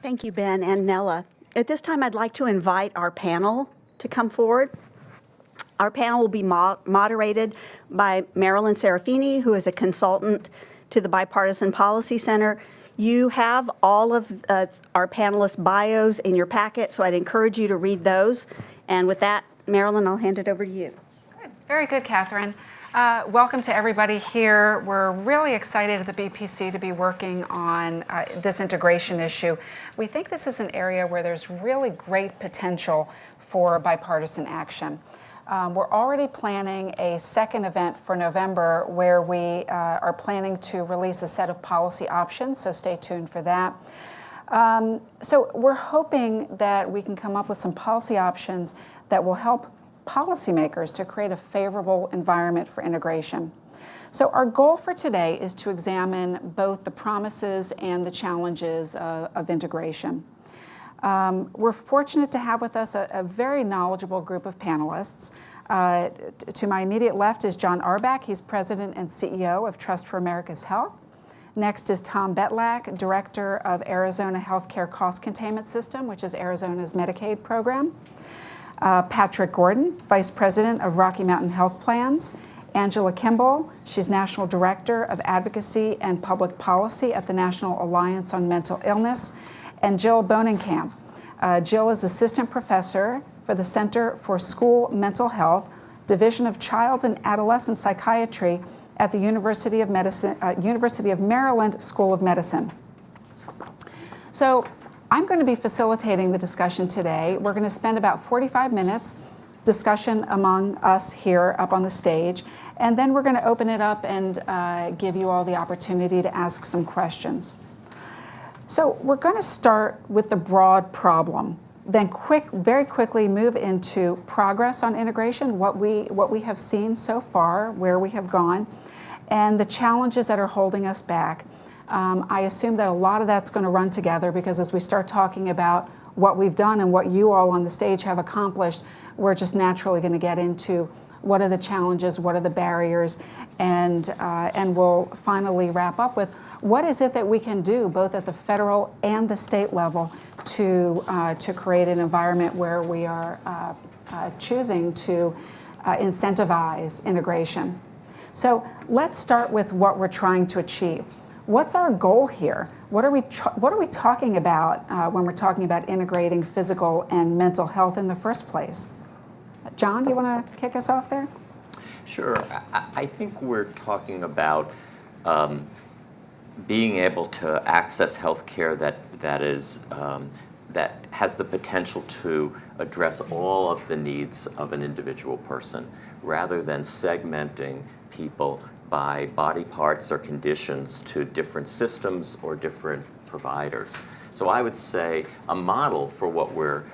Thank you, Ben and Nella. At this time, I'd like to invite our panel to come forward. Our panel will be moderated by Marilyn Serafini, who is a consultant to the Bipartisan Policy Center. You have all of our panelists' bios in your packet, so I'd encourage you to read those. And with that, Marilyn, I'll hand it over to you. Good. Very good, Catherine. Welcome to everybody here. We're really excited at the BPC to be working on this integration issue. We think this is an area where there's really great potential for bipartisan action. We're already planning a second event for November where we are planning to release a set of policy options, so stay tuned for that. So we're hoping that we can come up with some policy options that will help policymakers to create a favorable environment for integration. So our goal for today is to examine both the promises and the challenges of integration. We're fortunate to have with us a very knowledgeable group of panelists. To my immediate left is John Arbach. He's President and CEO of Trust for America's Health. Next is Tom Betlach, Director of Arizona Healthcare Cost Containment System, which is Arizona's Medicaid program. Patrick Gordon, Vice President of Rocky Mountain Health Plans. Angela Kimball, she's National Director of Advocacy and Public Policy at the National Alliance on Mental Illness. And Jill Bonenkamp. Jill is Assistant Professor for the Center for School Mental Health, Division of Child and Adolescent Psychiatry at the University of Maryland School of Medicine. So I'm going to be facilitating the discussion today. We're going to spend about 45 minutes discussion among us here up on the stage, and then we're going to open it up and give you all the opportunity to ask some questions. So we're going to start with the broad problem, then very quickly move into progress on integration, what we have seen so far, where we have gone, and the challenges that are holding us back. I assume that a lot of that's going to run together because as we start talking about what we've done and what you all on the stage have accomplished, we're just naturally going to get into what are the challenges, what are the barriers, and we'll finally wrap up with what is it that we can do both at the federal and the state level to create an environment where we are choosing to incentivize integration. So let's start with what we're trying to achieve. What's our goal here? What are we talking about when we're talking about integrating physical and mental health in the first place? John, you want to kick us off there? Sure. I think we're talking about being able to access health care that has the potential to address all of the needs of an individual person, rather than segmenting people by body parts or conditions to different systems or different providers. So I would say a model for what we're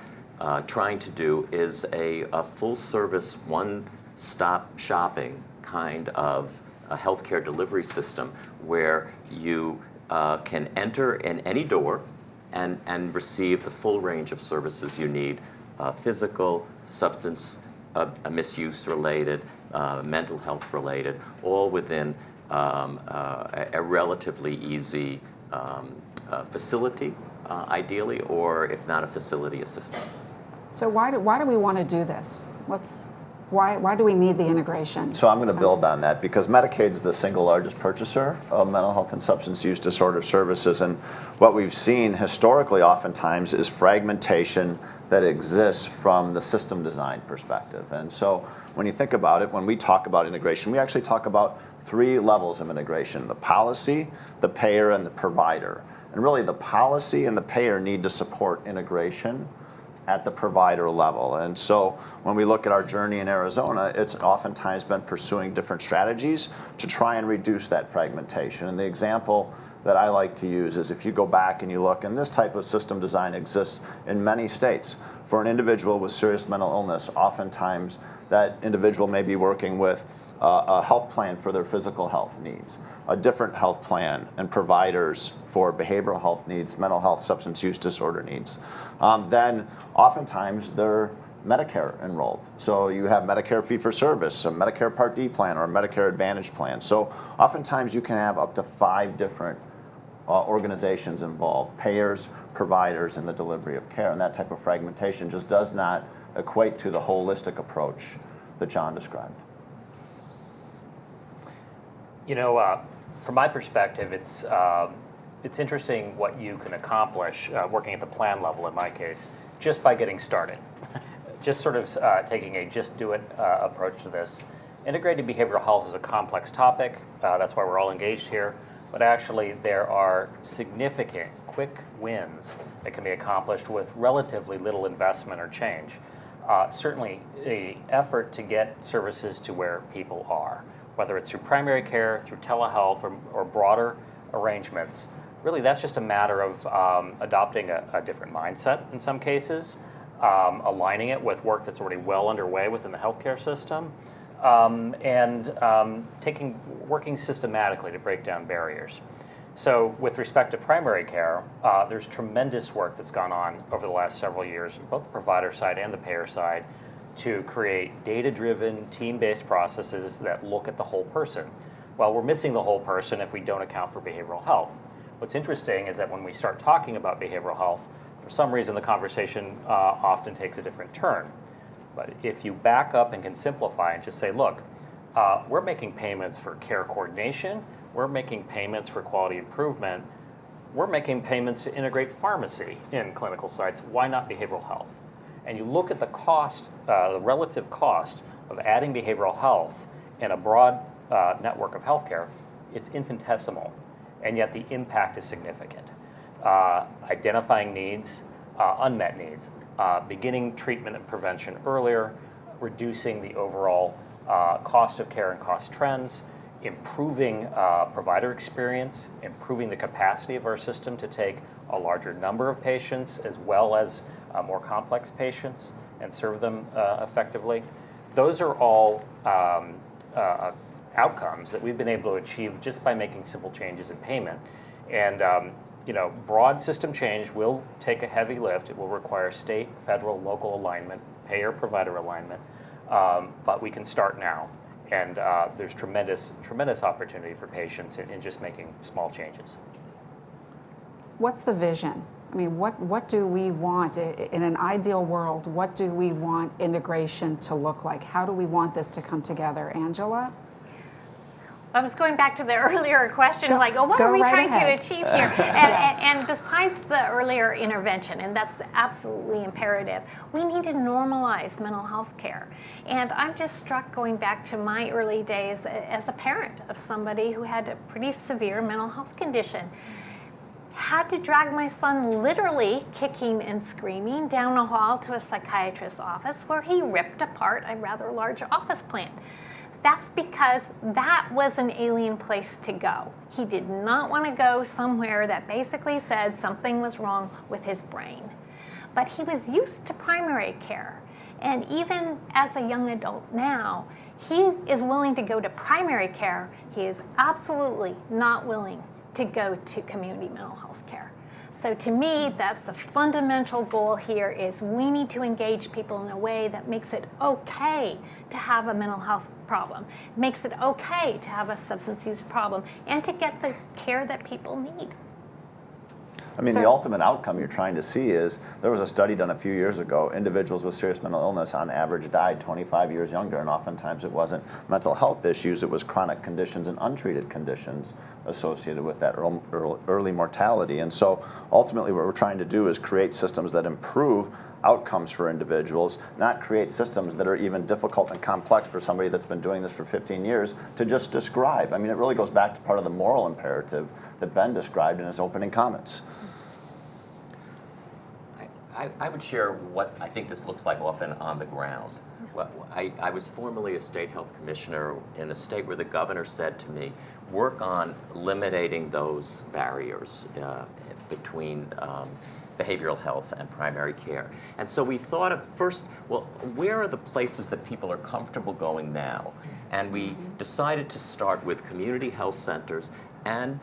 trying to do is a full-service, one-stop shopping kind of a healthcare delivery system where you can enter in any door and receive the full range of services you need, physical, substance misuse related, mental health related, all within a relatively easy facility, ideally, or if not a facility, a system. So why do we want to do this? Why do we need the integration? So I'm going to build on that because Medicaid's the single largest purchaser of mental health and substance use disorder services, and what we've seen historically oftentimes is fragmentation that exists from the system design perspective. And so when you think about it, when we talk about integration, we actually talk about three levels of integration: the policy, the payer, and the provider. And really the policy and the payer need to support integration at the provider level. And so when we look at our journey in Arizona, it's oftentimes been pursuing different strategies to try and reduce that fragmentation. And the example that I like to use is if you go back and you look, and this type of system design exists in many states. For an individual with serious mental illness, oftentimes that individual may be working with a health plan for their physical health needs, a different health plan and providers for behavioral health needs, mental health, substance use disorder needs. Then oftentimes they're Medicare enrolled. So you have Medicare fee-for-service, a Medicare Part D plan, or a Medicare Advantage plan. So oftentimes you can have up to 5 different organizations involved, payers, providers in the delivery of care, and that type of fragmentation just does not equate to the holistic approach that John described. You know, from my perspective, it's interesting what you can accomplish working at the plan level, in my case, just by getting started. Just sort of taking a just do it approach to this. Integrated behavioral health is a complex topic. That's why we're all engaged here. But actually, there are significant quick wins that can be accomplished with relatively little investment or change. Certainly, the effort to get services to where people are, whether it's through primary care, through telehealth, or broader arrangements, really that's just a matter of adopting a different mindset in some cases, aligning it with work that's already well underway within the healthcare system, and working systematically to break down barriers. So with respect to primary care, there's tremendous work that's gone on over the last several years, both the provider side and the payer side, to create data-driven, team-based processes that look at the whole person. Well, we're missing the whole person if we don't account for behavioral health. What's interesting is that when we start talking about behavioral health, for some reason the conversation often takes a different turn. But if you back up and can simplify and just say, look, we're making payments for care coordination, we're making payments for quality improvement, we're making payments to integrate pharmacy in clinical sites, why not behavioral health? And you look at the cost, the relative cost of adding behavioral health in a broad network of healthcare, it's infinitesimal, and yet the impact is significant. Identifying needs, unmet needs, beginning treatment and prevention earlier, reducing the overall cost of care and cost trends, improving provider experience, improving the capacity of our system to take a larger number of patients as well as more complex patients and serve them effectively. Those are all outcomes that we've been able to achieve just by making simple changes in payment. And broad system change will take a heavy lift. It will require state, federal, local alignment, payer-provider alignment, but we can start now. And there's tremendous opportunity for patients in just making small changes. What's the vision? I mean, what do we want in an ideal world? What do we want integration to look like? How do we want this to come together? Angela? I was going back to the earlier question, what are we trying to achieve here? And besides the earlier intervention, and that's absolutely imperative, we need to normalize mental health care. And I'm just struck going back to my early days as a parent of somebody who had a pretty severe mental health condition. Had to drag my son literally kicking and screaming down a hall to a psychiatrist's office where he ripped apart a rather large office plant. That's because that was an alien place to go. He did not want to go somewhere that basically said something was wrong with his brain. But he was used to primary care. And even as a young adult now, he is willing to go to primary care. He is absolutely not willing to go to community mental health care. So to me, that's the fundamental goal here is we need to engage people in a way that makes it okay to have a mental health problem, makes it okay to have a substance use problem, and to get the care that people need. I mean, the ultimate outcome you're trying to see is, there was a study done a few years ago, individuals with serious mental illness on average died 25 years younger, and oftentimes it wasn't mental health issues, it was chronic conditions and untreated conditions associated with that early mortality. And so ultimately what we're trying to do is create systems that improve outcomes for individuals, not create systems that are even difficult and complex for somebody that's been doing this for 15 years to just describe. I mean, it really goes back to part of the moral imperative that Ben described in his opening comments. I would share what I think this looks like often on the ground. Well, I was formerly a state health commissioner in a state where the governor said to me, work on eliminating those barriers between behavioral health and primary care. And so we thought of first, well, where are the places that people are comfortable going now? And we decided to start with community health centers and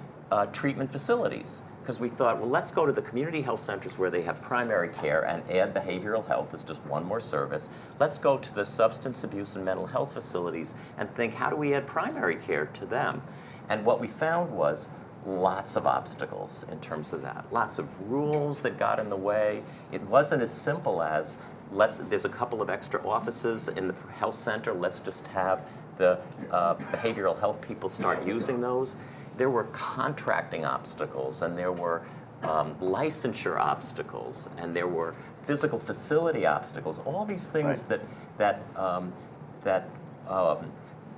treatment facilities. Because we thought, well, let's go to the community health centers where they have primary care and add behavioral health as just one more service. Let's go to the substance abuse and mental health facilities and think, how do we add primary care to them? And what we found was lots of obstacles in terms of that. Lots of rules that got in the way. It wasn't as simple as, there's a couple of extra offices in the health center, let's just have the behavioral health people start using those. There were contracting obstacles, and there were licensure obstacles, and there were physical facility obstacles. All these things that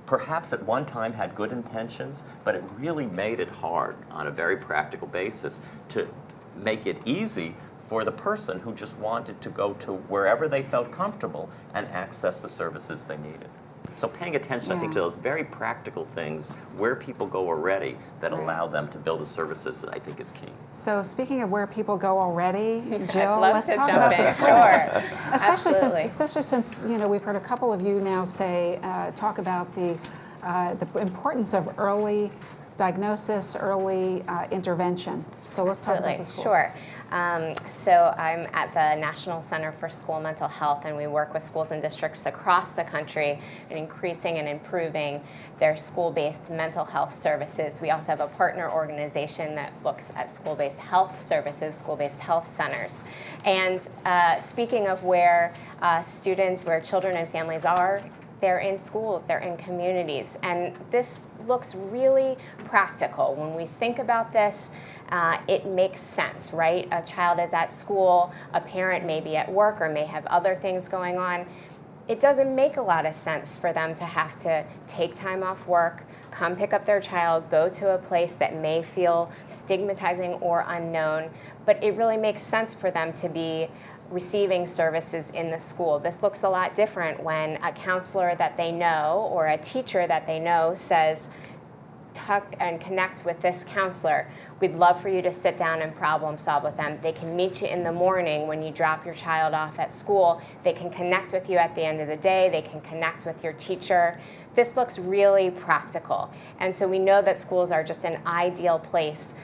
perhaps at one time had good intentions, but it really made it hard on a very practical basis to make it easy for the person who just wanted to go to wherever they felt comfortable and access the services they needed. So paying attention, I think, to those very practical things, where people go already, that allow them to build the services, I think is key. So speaking of where people go already, Jill, love let's to talk jump about in. the schools. Sure. Especially since we've heard a couple of you now talk about the importance of early diagnosis, early intervention. So let's talk about the schools. Sure. So I'm at the National Center for School Mental Health, and we work with schools and districts across the country in increasing and improving their school-based mental health services. We also have a partner organization that looks at school-based health services, school-based health centers. And speaking of where where children and families are, they're in schools, they're in communities, and this looks really practical. When we think about this, it makes sense, right? A child is at school, a parent may be at work or may have other things going on. It doesn't make a lot of sense for them to have to take time off work, come pick up their child, go to a place that may feel stigmatizing or unknown, but it really makes sense for them to be receiving services in the school. This looks a lot different when a counselor that they know or a teacher that they know says, talk and connect with this counselor. We'd love for you to sit down and problem solve with them. They can meet you in the morning when you drop your child off at school. They can connect with you at the end of the day. They can connect with your teacher. This looks really practical. And so we know that schools are just an ideal place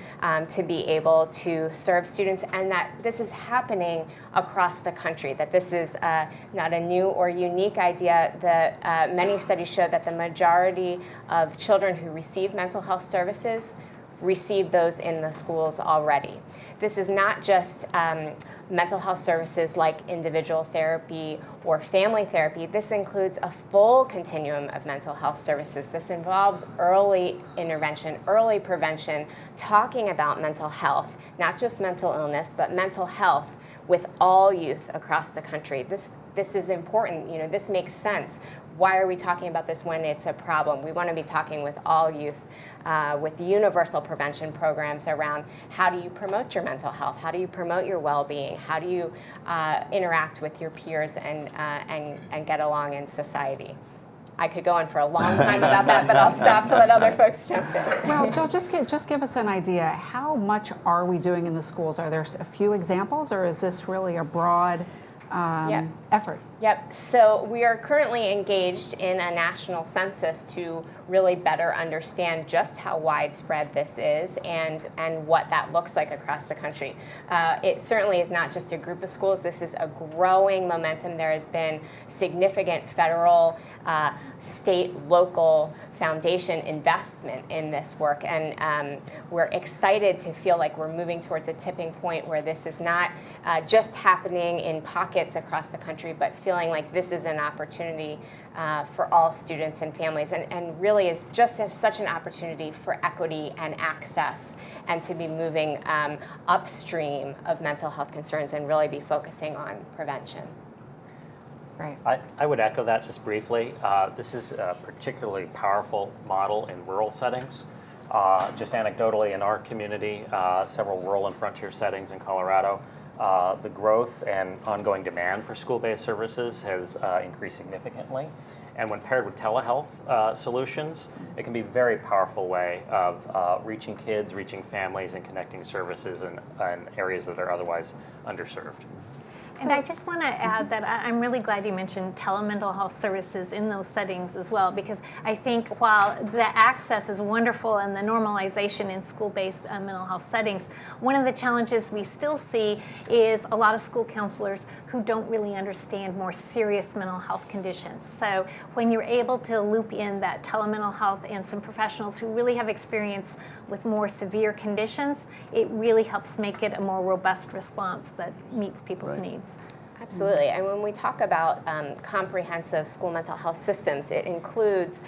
to be able to serve students, and that this is happening across the country, that this is not a new or unique idea. Many studies show that the majority of children who receive mental health services receive those in the schools already. This is not just mental health services like individual therapy or family therapy. This includes a full continuum of mental health services. This involves early intervention, early prevention, talking about mental health, not just mental illness, but mental health with all youth across the country. This is important. This makes sense. Why are we talking about this when it's a problem? We want to be talking with all youth, with universal prevention programs around how do you promote your mental health, how do you promote your well-being, how do you interact with your peers and get along in society. I could go on for a long time about that, but I'll stop to let other folks jump in. Well, Jill, just give us an idea. How much are we doing in the schools? Are there a few examples, or is this really a broad effort? Yep. So we are currently engaged in a national census to really better understand just how widespread this is and what that looks like across the country. It certainly is not just a group of schools. This is a growing momentum. There has been significant federal, state, local foundation investment in this work, and we're excited to feel like we're moving towards a tipping point where this is not just happening in pockets across the country, but feeling like this is an opportunity for all students and families, and really is just such an opportunity for equity and access, and to be moving upstream of mental health concerns and really be focusing on prevention. Right. I would echo that just briefly. This is a particularly powerful model in rural settings. Just anecdotally, in our community, several rural and frontier settings in Colorado, the growth and ongoing demand for school-based services has increased significantly. And when paired with telehealth solutions, it can be a very powerful way of reaching kids, reaching families, and connecting services in areas that are otherwise underserved. And I just want to add that I'm really glad you mentioned telemental health services in those settings as well, because I think while the access is wonderful and the normalization in school-based mental health settings, one of the challenges we still see is a lot of school counselors who don't really understand more serious mental health conditions. So when you're able to loop in that telemental health and some professionals who really have experience with more severe conditions, it really helps make it a more robust response that meets people's needs. Absolutely, and when we talk about comprehensive school mental health systems, it includes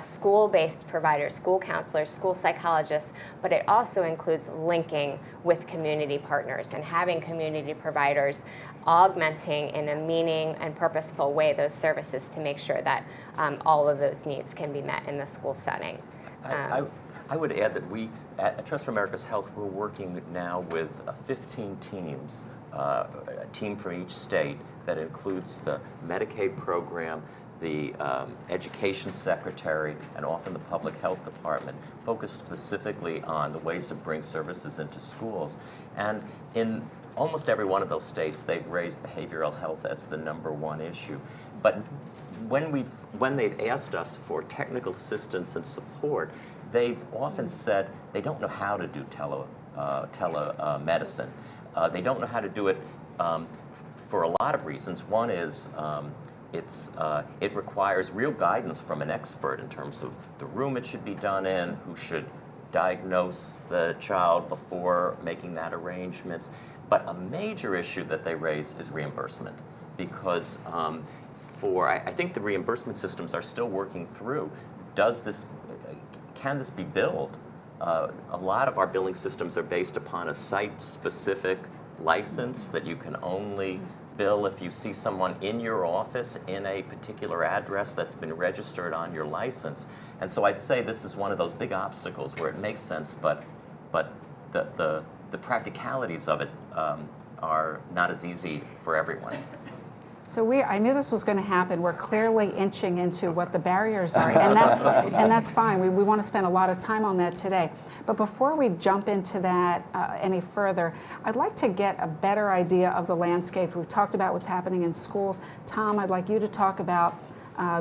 school-based providers, school counselors, school psychologists, but it also includes linking with community partners and having community providers augmenting in a meaning and purposeful way those services to make sure that all of those needs can be met in the school setting. I would add that we, at Trust for America's Health, we're working now with 15 teams, a team from each state that includes the Medicaid program, the education secretary, and often the public health department, focused specifically on the ways to bring services into schools. And in almost every one of those states, they've raised behavioral health as the #1 issue. But when they've asked us for technical assistance and support, they've often said they don't know how to do telemedicine. They don't know how to do it for a lot of reasons. One is it requires real guidance from an expert in terms of the room it should be done in, who should diagnose the child before making that arrangements. But a major issue that they raise is reimbursement, because I think the reimbursement systems are still working through. Can this be billed? A lot of our billing systems are based upon a site-specific license that you can only bill if you see someone in your office in a particular address that's been registered on your license. And so I'd say this is one of those big obstacles where it makes sense, but the practicalities of it are not as easy for everyone. So I knew this was going to happen. We're clearly inching into what the barriers are, and that's fine. We want to spend a lot of time on that today. But before we jump into that any further, I'd like to get a better idea of the landscape. We've talked about what's happening in schools. Tom, I'd like you to talk about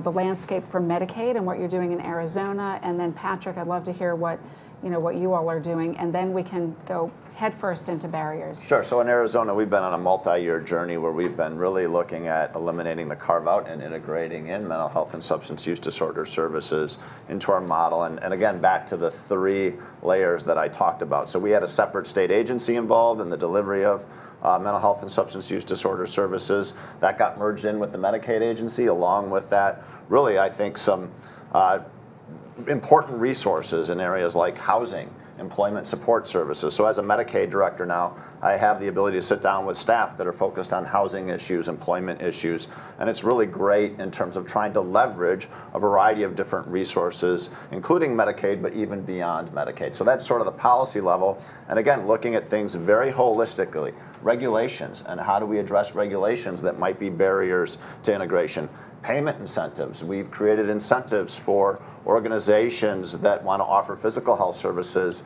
the landscape for Medicaid and what you're doing in Arizona, and then Patrick, I'd love to hear what you all are doing, and then we can go headfirst into barriers. Sure. So in Arizona, we've been on a multi-year journey where we've been really looking at eliminating the carve-out and integrating in mental health and substance use disorder services into our model. And again, back to the 3 layers that I talked about. So we had a separate state agency involved in the delivery of mental health and substance use disorder services. That got merged in with the Medicaid agency. Along with that, really, I think some important resources in areas like housing, employment support services. So as a Medicaid director now, I have the ability to sit down with staff that are focused on housing issues, employment issues, and it's really great in terms of trying to leverage a variety of different resources, including Medicaid, but even beyond Medicaid. So that's sort of the policy level, and again, looking at things very holistically. Regulations, and how do we address regulations that might be barriers to integration? Payment incentives. We've created incentives for organizations that want to offer physical health services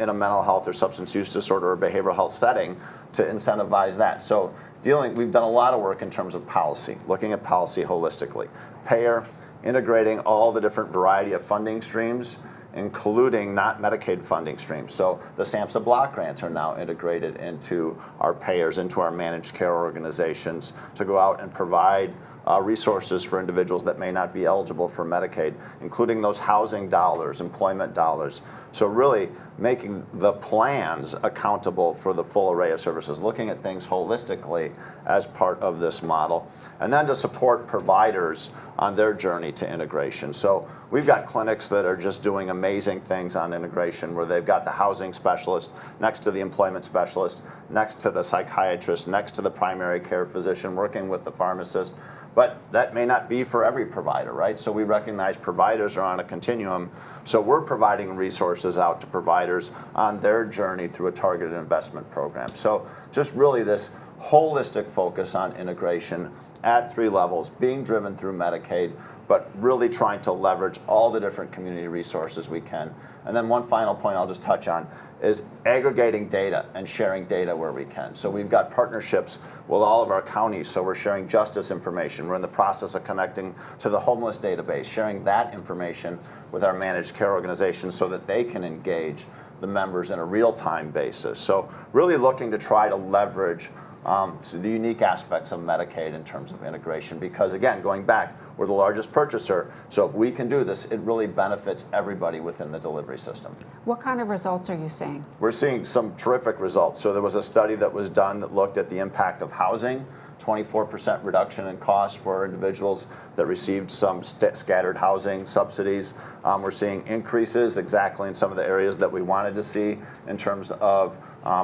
in a mental health or substance use disorder or behavioral health setting to incentivize that. So we've done a lot of work in terms of policy, looking at policy holistically. Payer, integrating all the different variety of funding streams, including not Medicaid funding streams. So the SAMHSA block grants are now integrated into our payers, into our managed care organizations to go out and provide resources for individuals that may not be eligible for Medicaid, including those housing dollars, employment dollars. So really making the plans accountable for the full array of services, looking at things holistically as part of this model, and then to support providers on their journey to integration. So we've got clinics that are just doing amazing things on integration, where they've got the housing specialist next to the employment specialist, next to the psychiatrist, next to the primary care physician, working with the pharmacist. But that may not be for every provider, right? So we recognize providers are on a continuum. So we're providing resources out to providers on their journey through a targeted investment program. So just really this holistic focus on integration at 3 levels, being driven through Medicaid, but really trying to leverage all the different community resources we can. And then one final point I'll just touch on is aggregating data and sharing data where we can. So we've got partnerships with all of our counties, so we're sharing justice information. We're in the process of connecting to the homeless database, sharing that information with our managed care organizations so that they can engage the members in a real-time basis. So really looking to try to leverage the unique aspects of Medicaid in terms of integration, because again, going back, we're the largest purchaser. So if we can do this, it really benefits everybody within the delivery system. What kind of results are you seeing? We're seeing some terrific results. So there was a study that was done that looked at the impact of housing, 24% reduction in cost for individuals that received some scattered housing subsidies. We're seeing increases exactly in some of the areas that we wanted to see in terms of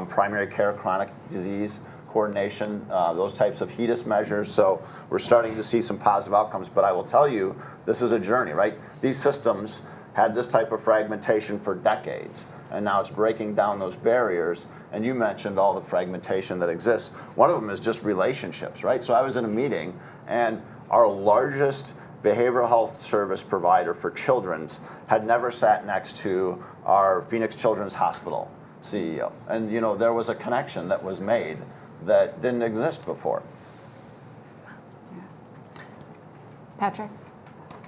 primary care, chronic disease coordination, those types of HEDIS measures. So we're starting to see some positive outcomes. But I will tell you, this is a journey, right? These systems had this type of fragmentation for decades, and now it's breaking down those barriers. And you mentioned all the fragmentation that exists. One of them is just relationships, right? So I was in a meeting, and our largest behavioral health service provider for children's had never sat next to our Phoenix Children's Hospital CEO. And you know, there was a connection that was made that didn't exist before. Patrick?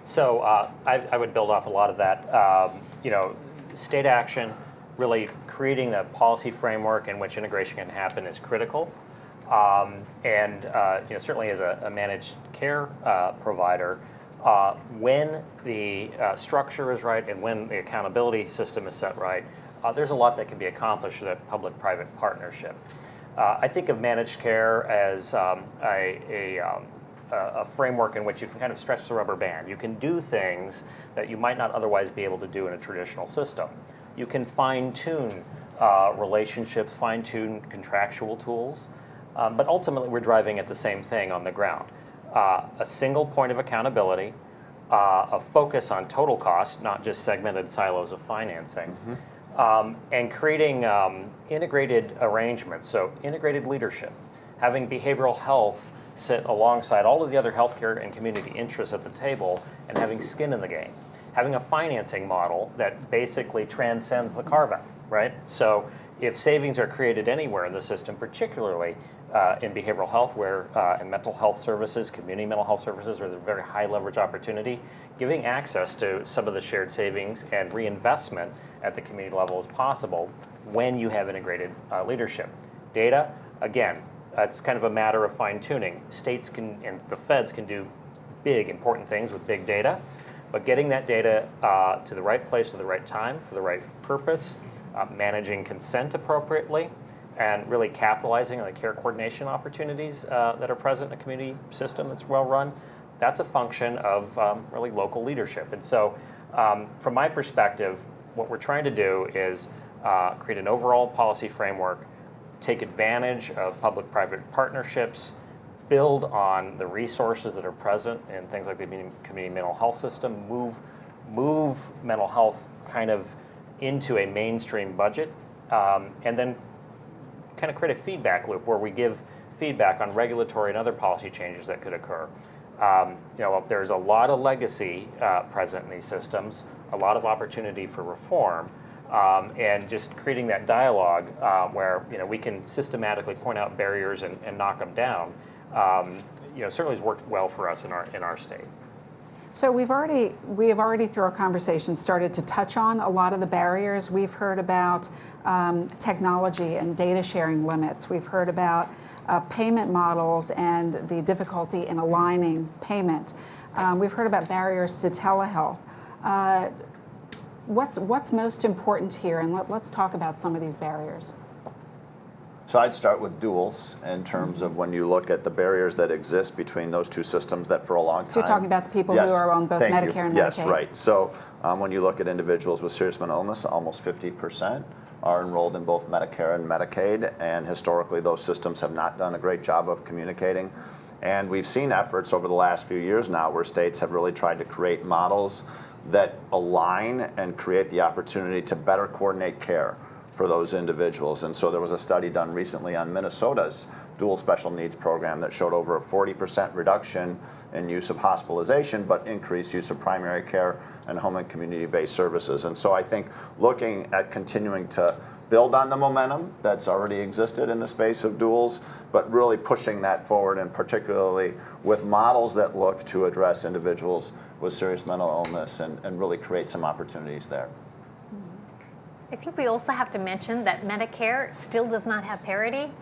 So I would build off a lot of that. You know, state action, really creating the policy framework in which integration can happen is critical. And you know, certainly as a managed care provider, when the structure is right and when the accountability system is set right, there's a lot that can be accomplished with a public-private partnership. I think of managed care as a framework in which you can kind of stretch the rubber band. You can do things that you might not otherwise be able to do in a traditional system. You can fine-tune relationships, fine-tune contractual tools, but ultimately we're driving at the same thing on the ground. A single point of accountability, a focus on total cost, not just segmented silos of financing, and creating integrated arrangements, so integrated leadership, having behavioral health sit alongside all of the other healthcare and community interests at the table and having skin in the game. Having a financing model that basically transcends the carve-out, right? So if savings are created anywhere in the system, particularly in behavioral health, where in mental health services, community mental health services, where there's a very high leverage opportunity, giving access to some of the shared savings and reinvestment at the community level is possible when you have integrated leadership. Data, again, it's kind of a matter of fine-tuning. States can, and the feds can do big, important things with big data, but getting that data to the right place at the right time for the right purpose, managing consent appropriately, and really capitalizing on the care coordination opportunities that are present in a community system that's well run, that's a function of really local leadership. And so from my perspective, what we're trying to do is create an overall policy framework, take advantage of public-private partnerships, build on the resources that are present in things like the community mental health system, move mental health kind of into a mainstream budget, and then kind of create a feedback loop where we give feedback on regulatory and other policy changes that could occur. You know, there's a lot of legacy present in these systems, a lot of opportunity for reform, and just creating that dialogue where, you know, we can systematically point out barriers and knock them down, you know, certainly has worked well for us in our state. So we have already through our conversation started to touch on a lot of the barriers. We've heard about technology and data sharing limits. We've heard about payment models and the difficulty in aligning payment. We've heard about barriers to telehealth. What's most important here? And let's talk about some of these barriers. So I'd start with duals in terms of when you look at the barriers that exist between those two systems that for a long time. So you're talking about the people Yes, who are on both thank Medicare you. and Yes, Medicaid. right. So when you look at individuals with serious mental illness, almost 50% are enrolled in both Medicare and Medicaid, and historically those systems have not done a great job of communicating. And we've seen efforts over the last few years now where states have really tried to create models that align and create the opportunity to better coordinate care for those individuals. And so there was a study done recently on Minnesota's dual special needs program that showed over a 40% reduction in use of hospitalization, but increased use of primary care and home and community-based services. And so I think looking at continuing to build on the momentum that's already existed in the space of duals, but really pushing that forward, and particularly with models that look to address individuals with serious mental illness and really create some opportunities there. I think we also have to mention that Medicare still does not have parity.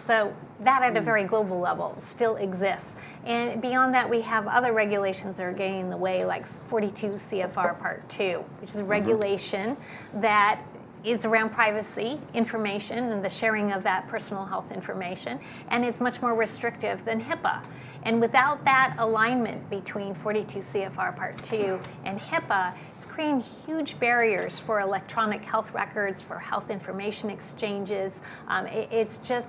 So that at a very global level still exists. And beyond that, we have other regulations that are getting in the way, like 42 CFR Part 2, which is a regulation that is around privacy information and the sharing of that personal health information, and it's much more restrictive than HIPAA. And without that alignment between 42 CFR Part 2 and HIPAA, it's creating huge barriers for electronic health records, for health information exchanges. It's just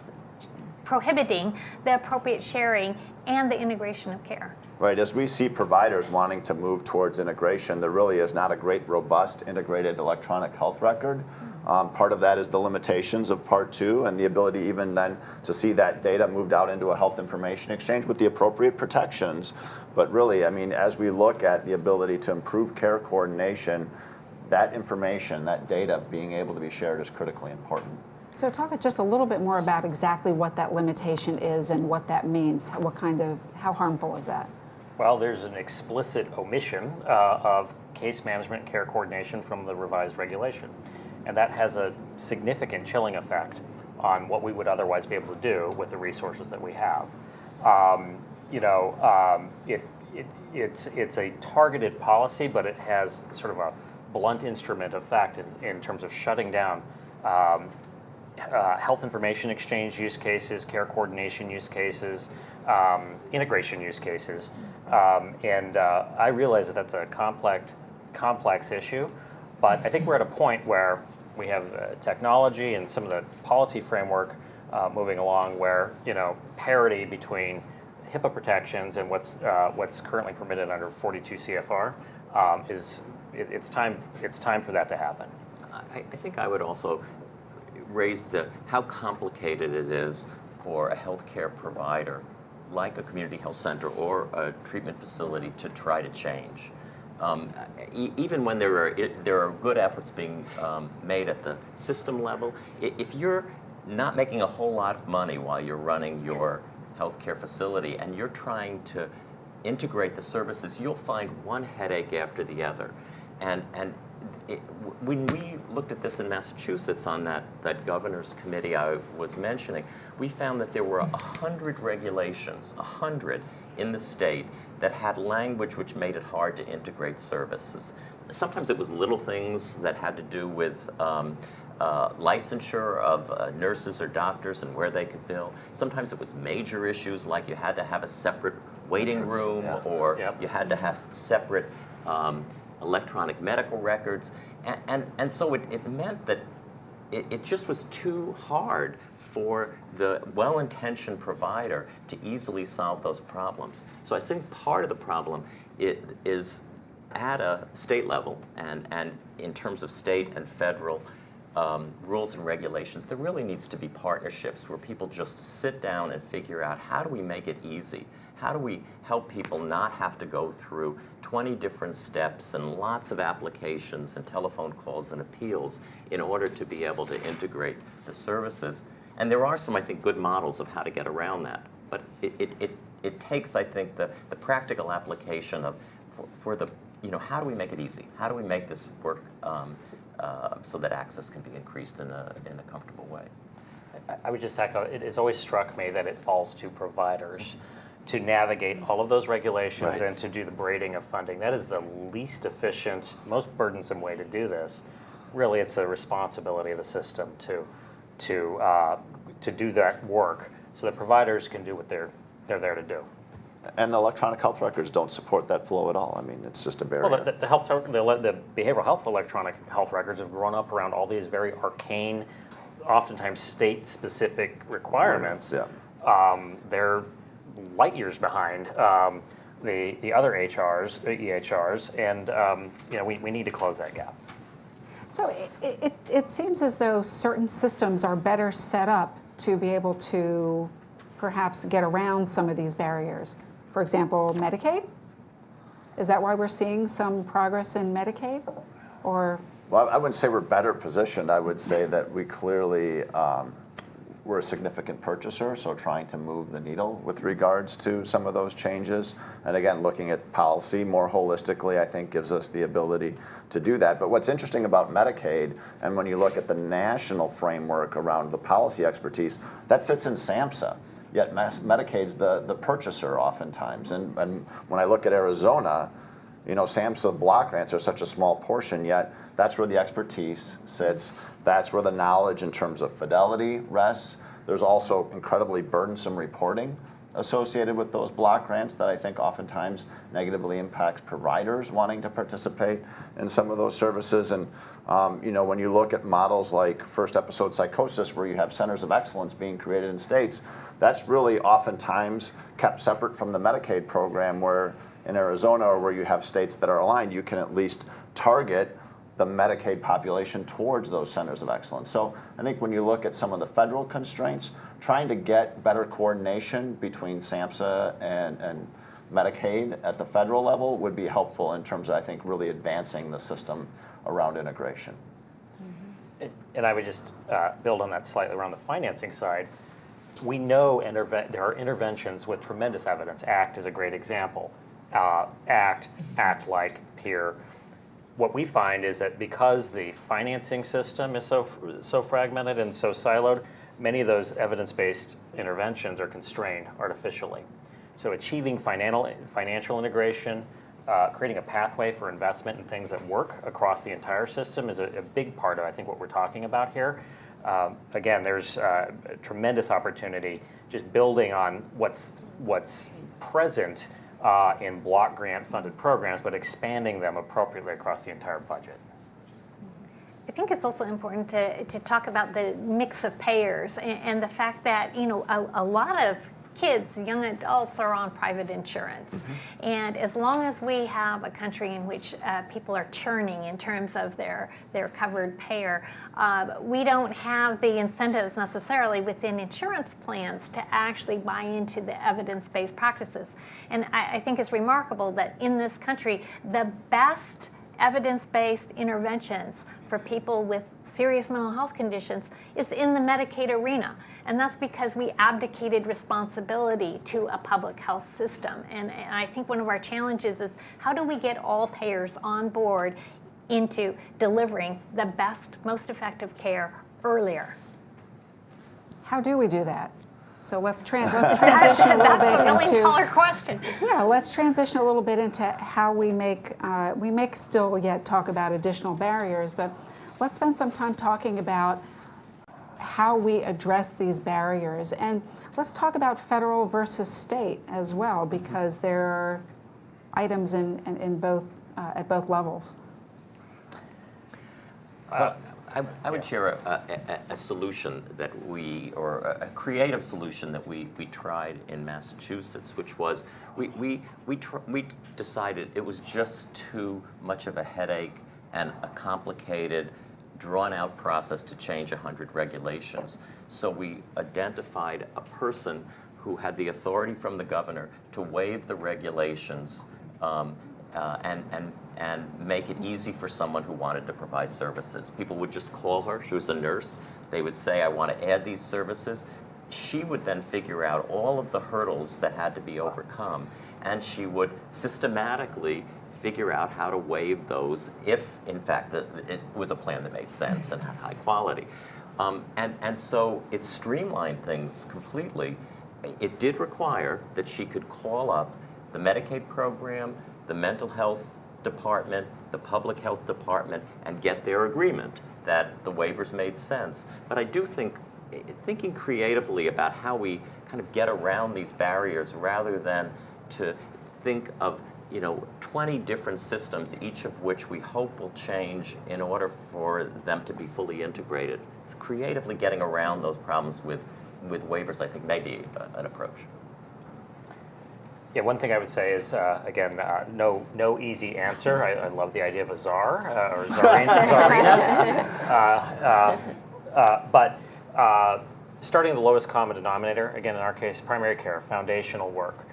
prohibiting the appropriate sharing and the integration of care. Right, as we see providers wanting to move towards integration, there really is not a great, robust, integrated electronic health record. Part of that is the limitations of Part 2 and the ability even then to see that data moved out into a health information exchange with the appropriate protections. But really, I mean, as we look at the ability to improve care coordination, that information, that data being able to be shared is critically important. So talk just a little bit more about exactly what that limitation is and what that means. How harmful is that? Well, there's an explicit omission of case management and care coordination from the revised regulation. And that has a significant chilling effect on what we would otherwise be able to do with the resources that we have. It's a targeted policy, but it has sort of a blunt instrument effect in terms of shutting down health information exchange use cases, care coordination use cases, integration use cases. I realize that that's a complex issue, but I think we're at a point where we have technology and some of the policy framework moving along where, parity between HIPAA protections and what's currently permitted under 42 CFR it's time for that to happen. I think I would also raise how complicated it is for a healthcare provider like a community health center or a treatment facility to try to change. Even when there are good efforts being made at the system level, if you're not making a whole lot of money while you're running your healthcare facility and you're trying to integrate the services, you'll find one headache after the other. When we looked at this in Massachusetts on that governor's committee I was mentioning, we found that there were 100 regulations, 100 in the state that had language which made it hard to integrate services. Sometimes it was little things that had to do with licensure of nurses or doctors and where they could bill. Sometimes it was major issues like you had to have a separate waiting room or you had to have separate electronic medical records. And so it meant that it just was too hard for the well-intentioned provider to easily solve those problems. So I think part of the problem is at a state level and in terms of state and federal rules and regulations, there really needs to be partnerships where people just sit down and figure out how do we make it easy? How do we help people not have to go through 20 different steps and lots of applications and telephone calls and appeals in order to be able to integrate the services? And there are some, I think, good models of how to get around that. But it takes, I think, the practical application of for the, how do we make it easy? How do we make this work so that access can be increased in a comfortable way? I would just echo, it has always struck me that it falls to providers to navigate all of those regulations and to do the braiding of funding. That is the least efficient, most burdensome way to do this. Really, it's a responsibility of the system to do that work so that providers can do what they're there to do. And the electronic health records don't support that flow at all. I mean, it's just a barrier. Well, the behavioral health electronic health records have grown up around all these very arcane, oftentimes state-specific requirements. They're light years behind the other EHRs, and we need to close that gap. So it seems as though certain systems are better set up to be able to perhaps get around some of these barriers. For example, Medicaid? Is that why we're seeing some progress in Medicaid? Or? Well, I wouldn't say we're better positioned. I would say that we clearly we're a significant purchaser, so trying to move the needle with regards to some of those changes. And again, looking at policy more holistically, I think gives us the ability to do that. But what's interesting about Medicaid, and when you look at the national framework around the policy expertise, that sits in SAMHSA. yet Medicaid's the purchaser oftentimes. And when I look at Arizona, you know, SAMHSA block grants are such a small portion, yet that's where the expertise sits. That's where the knowledge in terms of fidelity rests. There's also incredibly burdensome reporting associated with those block grants that I think oftentimes negatively impacts providers wanting to participate in some of those services. And you know, when you look at models like first episode psychosis, where you have centers of excellence being created in states, that's really oftentimes kept separate from the Medicaid program, where in Arizona, or where you have states that are aligned, you can at least target the Medicaid population towards those centers of excellence. So I think when you look at some of the federal constraints, trying to get better coordination between SAMHSA and Medicaid at the federal level would be helpful in terms of, I think, really advancing the system around integration. And I would just build on that slightly around the financing side. We know there are interventions with tremendous evidence. ACT is a great example. Act Like, Peer. What we find is that because the financing system is so fragmented and so siloed, many of those evidence-based interventions are constrained artificially. So achieving financial integration, creating a pathway for investment in things that work across the entire system is a big part of, I think, what we're talking about here. Again, there's a tremendous opportunity just building on what's present in block grant funded programs, but expanding them appropriately across the entire budget. I think it's also important to talk about the mix of payers and the fact that, you know, a lot of kids, young adults, are on private insurance. And as long as we have a country in which people are churning in terms of their covered payer, we don't have the incentives necessarily within insurance plans to actually buy into the evidence-based practices. And I think it's remarkable that in this country, the best evidence-based interventions for people with serious mental health conditions is in the Medicaid arena. And that's because we abdicated responsibility to a public health system. And I think one of our challenges is how do we get all payers on board into delivering the best, most effective care earlier? How do we do that? So let's transition a little bit That's a million-dollar into question. yeah. Let's transition a little bit into how we make still yet talk about additional barriers, but let's spend some time talking about how we address these barriers, and let's talk about federal versus state as well, because there are items in both at both levels. I would share a solution that or a creative solution that we tried in Massachusetts, which was we decided it was just too much of a headache and a complicated, drawn-out process to change 100 regulations. So we identified a person who had the authority from the governor to waive the regulations and make it easy for someone who wanted to provide services. People would just call her. She was a nurse. They would say, I want to add these services. She would then figure out all of the hurdles that had to be overcome, and she would systematically figure out how to waive those if, in fact, it was a plan that made sense and had high quality. And so it streamlined things completely. It did require that she could call up the Medicaid program, the mental health department, the public health department, and get their agreement that the waivers made sense. But I do think thinking creatively about how we kind of get around these barriers rather than to think of 20 different systems, each of which we hope will change in order for them to be fully integrated. So creatively getting around those problems with waivers, I think, may be an approach. Yeah, one thing I would say is, again, no easy answer. I love the idea of a czar or czarina. But starting at the lowest common denominator, again, in our case, primary care, foundational work.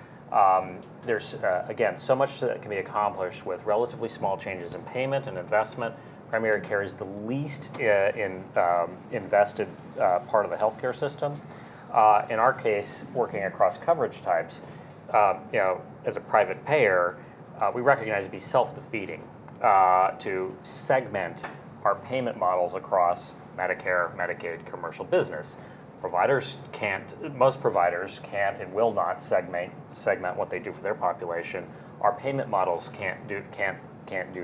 There's, again, so much that can be accomplished with relatively small changes in payment and investment. Primary care is the least invested part of the healthcare system. In our case, working across coverage types, as a private payer, we recognize it to be self-defeating to segment our payment models across Medicare, Medicaid, commercial business. Providers can't, most providers can't and will not segment what they do for their population. Our payment models can't do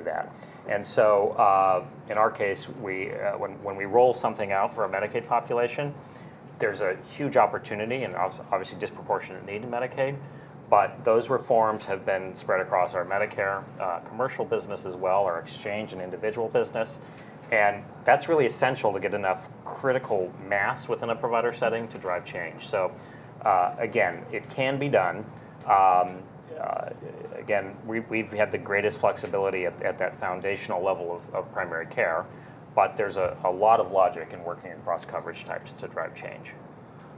that. And so in our case, when we roll something out for a Medicaid population, there's a huge opportunity and obviously disproportionate need in Medicaid. But those reforms have been spread across our Medicare commercial business as well, our exchange and individual business. And that's really essential to get enough critical mass within a provider setting to drive change. So again, it can be done. Again, we've had the greatest flexibility at that foundational level of primary care, but there's a lot of logic in working across coverage types to drive change.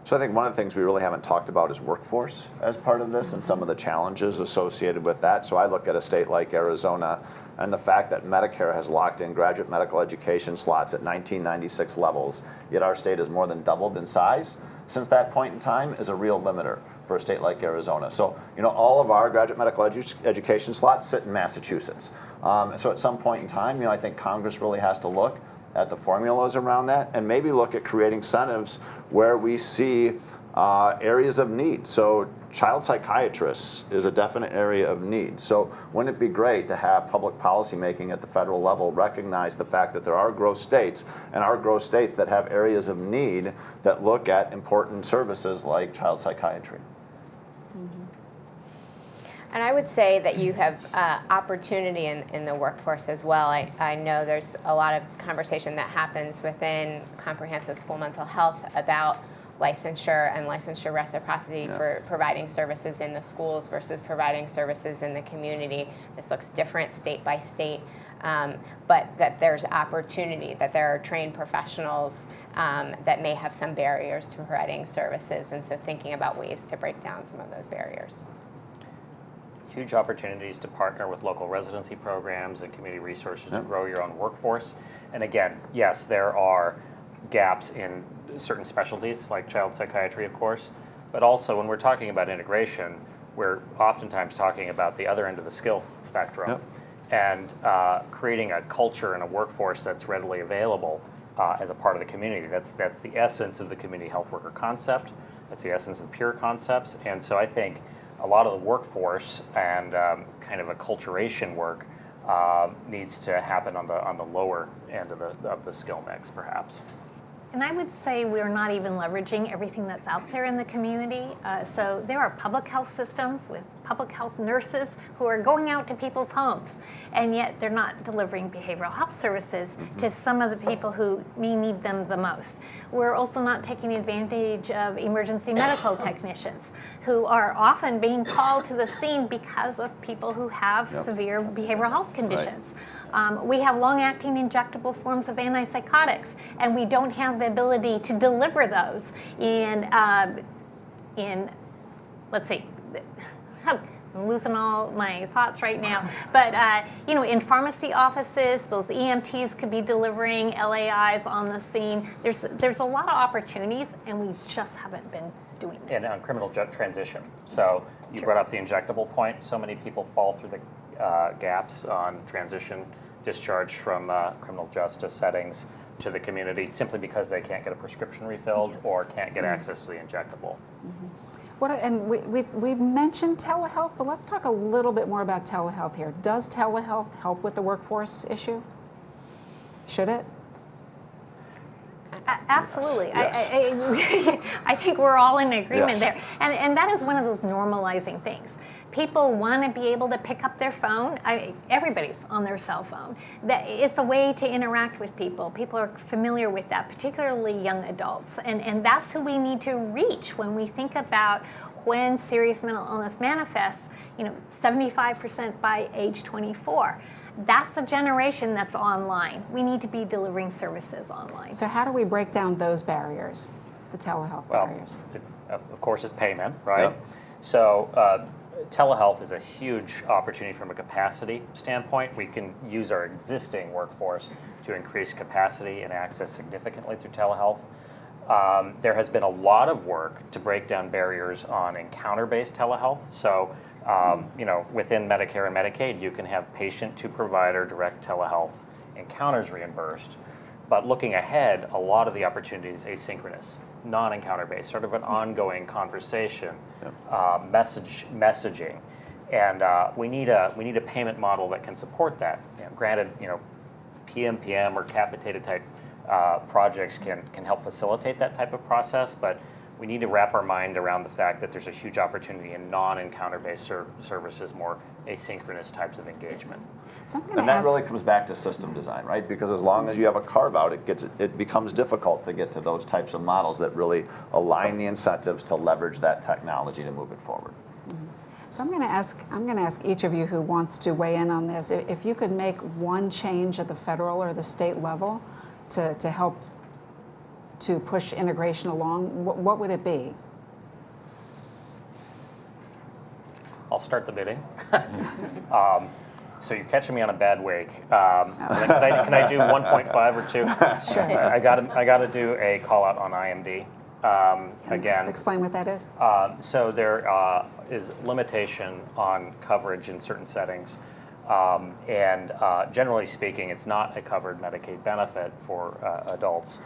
So I think one of the things we really haven't talked about is workforce as part of this and some of the challenges associated with that. So I look at a state like Arizona and the fact that Medicare has locked in graduate medical education slots at 1996 levels, yet our state has more than doubled in size since that point in time, is a real limiter for a state like Arizona. So, all of our graduate medical education slots sit in Massachusetts. So at some point in time, I think Congress really has to look at the formulas around that and maybe look at creating incentives where we see areas of need. So child psychiatrists is a definite area of need. So wouldn't it be great to have public policy making at the federal level recognize the fact that there are growth states that have areas of need that look at important services like child psychiatry? And I would say that you have opportunity in the workforce as well. I know there's a lot of conversation that happens within comprehensive school mental health about licensure and licensure reciprocity for providing services in the schools versus providing services in the community. This looks different state by state, but that there's opportunity, that there are trained professionals that may have some barriers to providing services, and so thinking about ways to break down some of those barriers. Huge opportunities to partner with local residency programs and community resources to grow your own workforce. And again, yes, there are gaps in certain specialties like child psychiatry, of course, but also when we're talking about integration, we're oftentimes talking about the other end of the skill spectrum and creating a culture and a workforce that's readily available as a part of the community. That's the essence of the community health worker concept. That's the essence of peer concepts. And so I think a lot of the workforce and kind of acculturation work needs to happen on the lower end of the skill mix, perhaps. And I would say we're not even leveraging everything that's out there in the community. So there are public health systems with public health nurses who are going out to people's homes, and yet they're not delivering behavioral health services to some of the people who may need them the most. We're also not taking advantage of emergency medical technicians who are often being called to the scene because of people who have severe behavioral health conditions. We have long-acting injectable forms of antipsychotics, and we don't have the ability to deliver those in let's see, I'm losing all my thoughts right now, but in pharmacy offices, those EMTs could be delivering LAIs on the scene. There's a lot of opportunities, and we just haven't been doing it. And on criminal transition. So you brought up the injectable point. So many people fall through the gaps on transition discharge from criminal justice settings to the community simply because they can't get a prescription refilled or can't get access to the injectable. And we mentioned telehealth, but let's talk a little bit more about telehealth here. Does telehealth help with the workforce issue? Should it? Absolutely. Yes. I think we're all in agreement there. And that is one of those normalizing things. People want to be able to pick up their phone. Everybody's on their cell phone. It's a way to interact with people. People are familiar with that, particularly young adults. And that's who we need to reach when we think about when serious mental illness manifests, 75% by age 24. That's a generation that's online. We need to be delivering services online. So how do we break down those barriers, the telehealth barriers? Of course, is payment, right? Yep. So telehealth is a huge opportunity from a capacity standpoint. We can use our existing workforce to increase capacity and access significantly through telehealth. There has been a lot of work to break down barriers on encounter-based telehealth. So within Medicare and Medicaid, you can have patient-to-provider direct telehealth encounters reimbursed. But looking ahead, a lot of the opportunity is asynchronous. non-encounter-based, sort of an ongoing conversation, messaging. And we need a payment model that can support that. Granted, PMPM or capitated type projects can help facilitate that type of process, but we need to wrap our mind around the fact that there's a huge opportunity in non-encounter-based services, more asynchronous types of engagement. So I'm going to And that ask, really comes back to system design, right? Because as long as you have a carve out, it becomes difficult to get to those types of models that really align the incentives to leverage that technology to move it forward. so I'm going to ask each of you who wants to weigh in on this, if you could make one change at the federal or the state level to help to push integration along, what would it be? I'll start the bidding. So you're catching me on a bad week. Can I do 1.5 or 2? Sure. I got to do a call out on IMD. Again, Explain what that is. so there is limitation on coverage in certain settings. And generally speaking, it's not a covered Medicaid benefit for adults.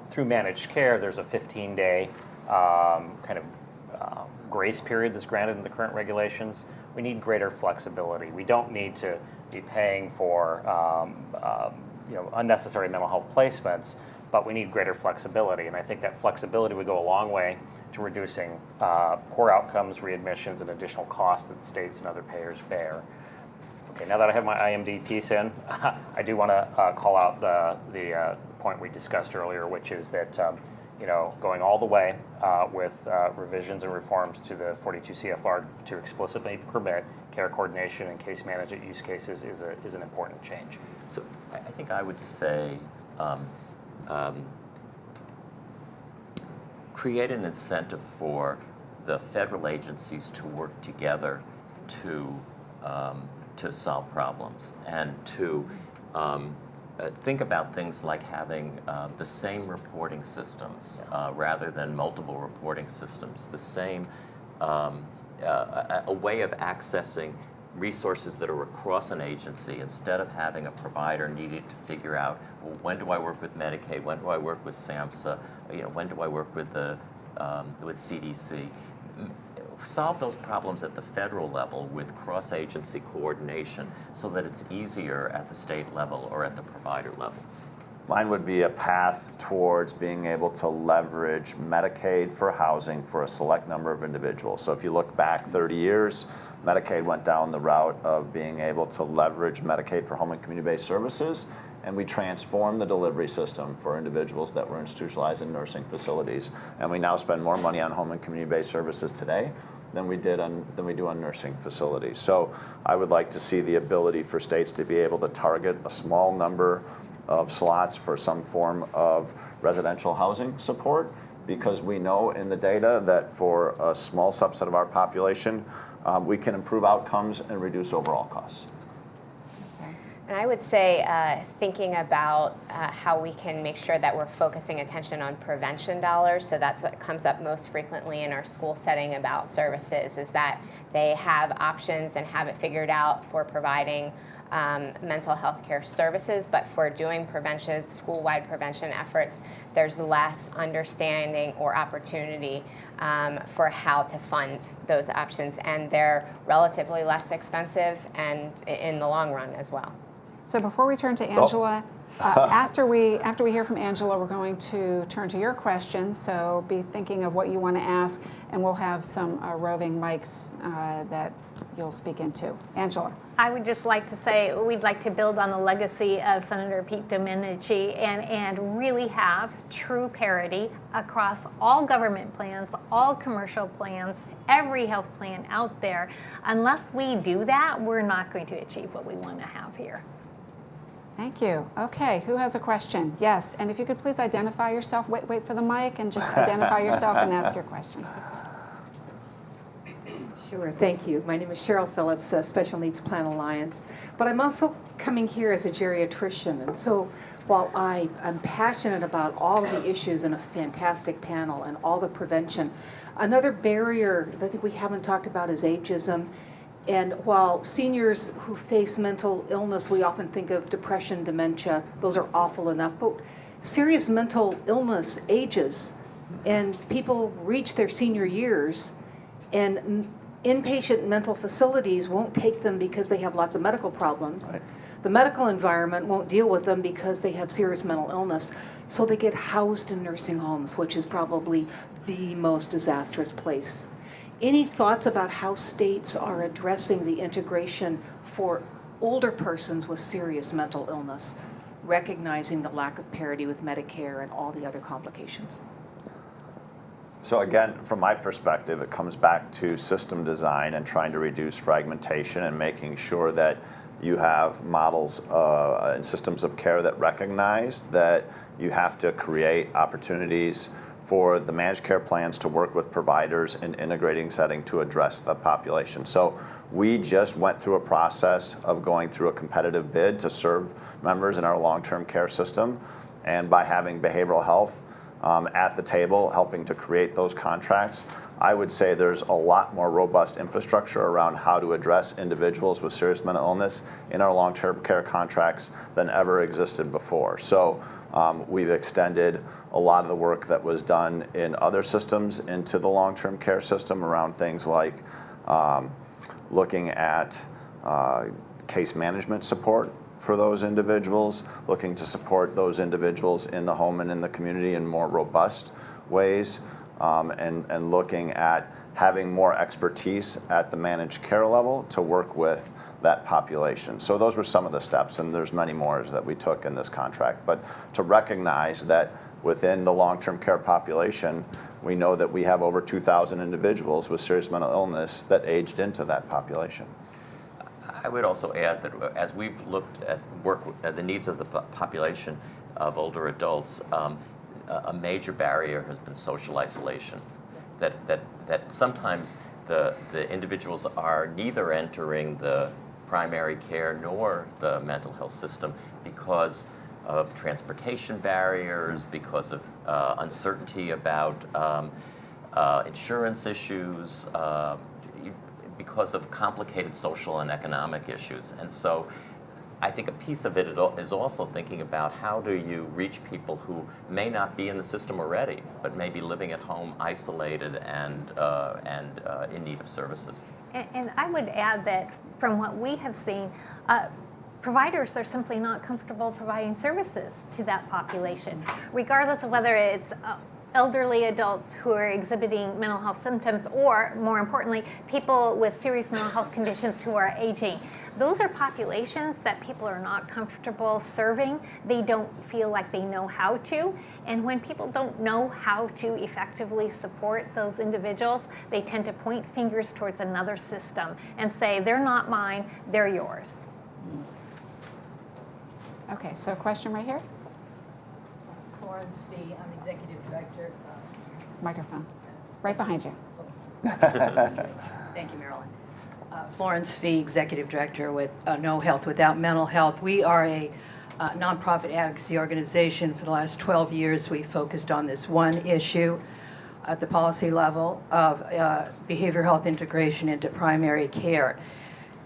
Through managed care, there's a 15-day kind of grace period that's granted in the current regulations. We need greater flexibility. We don't need to be paying for unnecessary mental health placements, but we need greater flexibility. And I think that flexibility would go a long way to reducing poor outcomes, readmissions, and additional costs that states and other payers bear. Okay, now that I have my IMD piece in, I do want to call out the point we discussed earlier, which is that going all the way with revisions and reforms to the 42 CFR to explicitly permit care coordination and case management use cases is an important change. So I think I would say create an incentive for the federal agencies to work together to solve problems and to think about things like having the same reporting systems rather than multiple reporting systems, the same a way of accessing resources that are across an agency instead of having a provider needed to figure out, well, when do I work with Medicaid, when do I work with SAMHSA, when do I work with with CDC. Solve those problems at the federal level with cross-agency coordination so that it's easier at the state level or at the provider level. Mine would be a path towards being able to leverage Medicaid for housing for a select number of individuals. So if you look back 30 years, Medicaid went down the route of being able to leverage Medicaid for home and community-based services, and we transformed the delivery system for individuals that were institutionalized in nursing facilities. And we now spend more money on home and community-based services today than we do on nursing facilities. So I would like to see the ability for states to be able to target a small number of slots for some form of residential housing support, because we know in the data that for a small subset of our population, we can improve outcomes and reduce overall costs. And I would say thinking about how we can make sure that we're focusing attention on prevention dollars. So that's what comes up most frequently in our school setting about services, is that they have options and have it figured out for providing mental health care services, but for doing prevention, school-wide prevention efforts, there's less understanding or opportunity for how to fund those options, and they're relatively less expensive and in the long run as well. So before we turn to Angela, after we hear from Angela, we're going to turn to your questions. So be thinking of what you want to ask, and we'll have some roving mics that you'll speak into. Angela. I would just like to say we'd like to build on the legacy of Senator Pete Domenici and really have true parity across all government plans, all commercial plans, every health plan out there. Unless we do that, we're not going to achieve what we want to have here. Thank you. Okay, who has a question? Yes, and if you could please identify yourself, wait for the mic and just identify yourself and ask your question. Sure, thank you. My name is Cheryl Phillips, Special Needs Plan Alliance, but I'm also coming here as a geriatrician, and so while I'm passionate about all of the issues in a fantastic panel and all the prevention, another barrier that I think we haven't talked about is ageism. And while seniors who face mental illness, we often think of depression, dementia, those are awful enough, but serious mental illness ages And people reach their senior years, and inpatient mental facilities won't take them because they have lots of medical problems. Right. The medical environment won't deal with them because they have serious mental illness. So they get housed in nursing homes, which is probably the most disastrous place. Any thoughts about how states are addressing the integration for older persons with serious mental illness, recognizing the lack of parity with Medicare and all the other complications? So again, from my perspective, it comes back to system design and trying to reduce fragmentation and making sure that you have models and systems of care that recognize that you have to create opportunities for the managed care plans to work with providers in integrating setting to address the population. So we just went through a process of going through a competitive bid to serve members in our long-term care system, and by having behavioral health at the table helping to create those contracts, I would say there's a lot more robust infrastructure around how to address individuals with serious mental illness in our long-term care contracts than ever existed before. So we've extended a lot of the work that was done in other systems into the long-term care system around things like looking at case management support for those individuals, looking to support those individuals in the home and in the community in more robust ways, and looking at having more expertise at the managed care level to work with that population. So those were some of the steps, and there's many more that we took in this contract. But to recognize that within the long-term care population, we know that we have over 2,000 individuals with serious mental illness that aged into that population. I would also add that as we've looked at the needs of the population of older adults, a major barrier has been social isolation. That sometimes the individuals are neither entering the primary care nor the mental health system because of transportation barriers, because of uncertainty about insurance issues, because of complicated social and economic issues. And so I think a piece of it is also thinking about how do you reach people who may not be in the system already, but may be living at home isolated and in need of services. And I would add that from what we have seen, providers are simply not comfortable providing services to that population, regardless of whether it's elderly adults who are exhibiting mental health symptoms, or more importantly, people with serious mental health conditions who are aging. Those are populations that people are not comfortable serving. They don't feel like they know how to. And when people don't know how to effectively support those individuals, they tend to point fingers towards another system and say, they're not mine, they're yours. Okay, so a question right here. Florence Fee, I'm Executive Director. Microphone. Right behind you. Thank you, Marilyn. Florence Fee, Executive Director with No Health Without Mental Health. We are a nonprofit advocacy organization. For the last 12 years, we focused on this one issue at the policy level of behavioral health integration into primary care.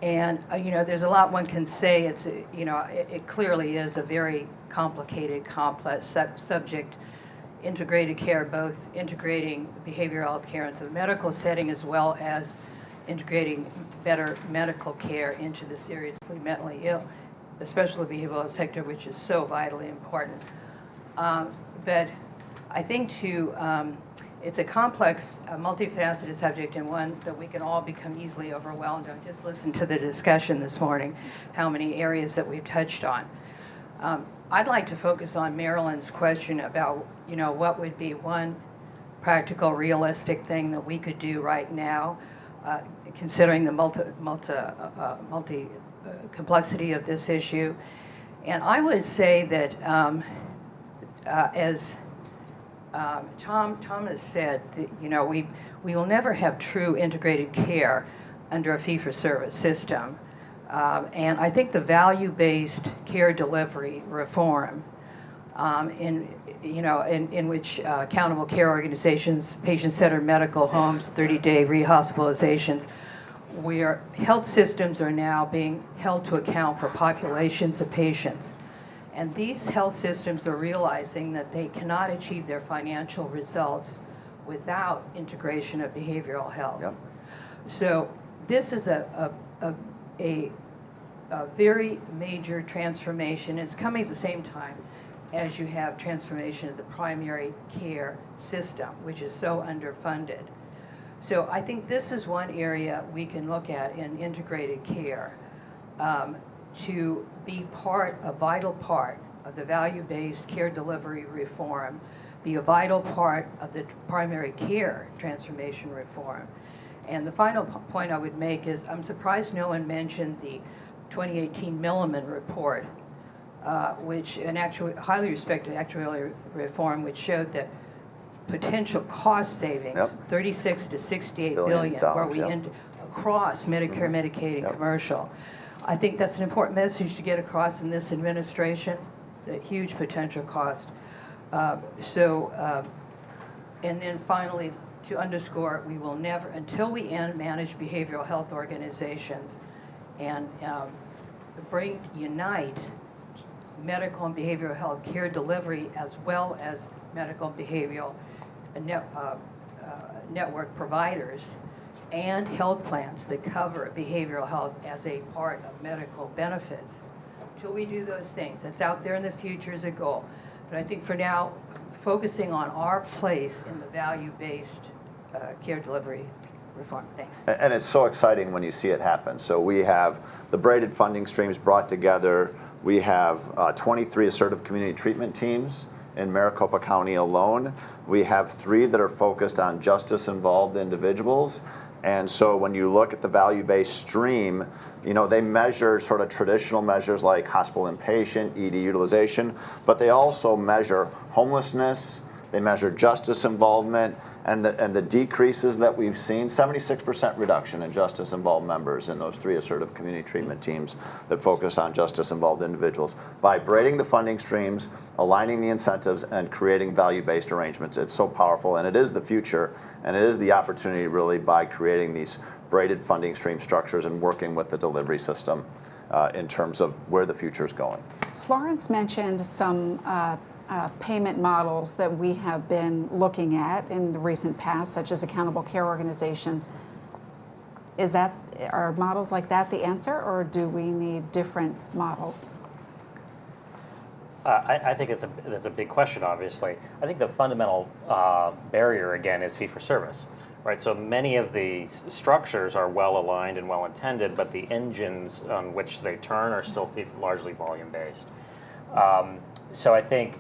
And, there's a lot one can say. It's, it clearly is a very complicated, complex subject. Integrated care, both integrating behavioral health care into the medical setting as well as integrating better medical care into the seriously mentally ill, especially the behavioral health sector, which is so vitally important. But I think it's a complex, multifaceted subject, and one that we can all become easily overwhelmed. I just listened to the discussion this morning, how many areas that we've touched on. I'd like to focus on Marilyn's question about, what would be one practical, realistic thing that we could do right now, considering the multi complexity of this issue. And I would say that, as Tom has said, that, we will never have true integrated care under a fee-for-service system. And I think the value-based care delivery reform, in which accountable care organizations, patient-centered medical homes, 30-day rehospitalizations, where health systems are now being held to account for populations of patients. And these health systems are realizing that they cannot achieve their financial results without integration of behavioral health. Yep. So this is a very major transformation. It's coming at the same time as you have transformation of the primary care system, which is so underfunded. So I think this is one area we can look at in integrated care, to be a vital part of the value-based care delivery reform, be a vital part of the primary care transformation reform. And the final point I would make is I'm surprised no one mentioned the 2018 Milliman report, which an highly respected actuarial reform, which showed that potential cost savings, Yep. 36 to 68 Billion billion, where we yep. end across Medicare, Medicaid, and Yep. commercial. I think that's an important message to get across in this administration, the huge potential cost. And then finally, to underscore, we will never, until we end managed behavioral health organizations and unite medical and behavioral health care delivery as well as medical and behavioral network providers and health plans that cover behavioral health as a part of medical benefits. Until we do those things, that's out there in the future as a goal. But I think for now, focusing on our place in the value-based care delivery reform. Thanks. And it's so exciting when you see it happen. So we have the braided funding streams brought together. We have 23 assertive community treatment teams in Maricopa County alone. We have 3 that are focused on justice-involved individuals. And so when you look at the value-based stream, they measure sort of traditional measures like hospital inpatient, ED utilization, but they also measure homelessness, they measure justice involvement, and the decreases that we've seen, 76% reduction in justice-involved members in those 3 assertive community treatment teams that focus on justice-involved individuals. By braiding the funding streams, aligning the incentives, and creating value-based arrangements, it's so powerful, and it is the future, and it is the opportunity really by creating these braided funding stream structures and working with the delivery system in terms of where the future is going. Florence mentioned some payment models that we have been looking at in the recent past, such as accountable care organizations. Are models like that the answer, or do we need different models? I think that's a big question, obviously. I think the fundamental barrier, again, is fee-for-service, right? So many of these structures are well-aligned and well-intended, but the engines on which they turn are still largely volume-based. So I think,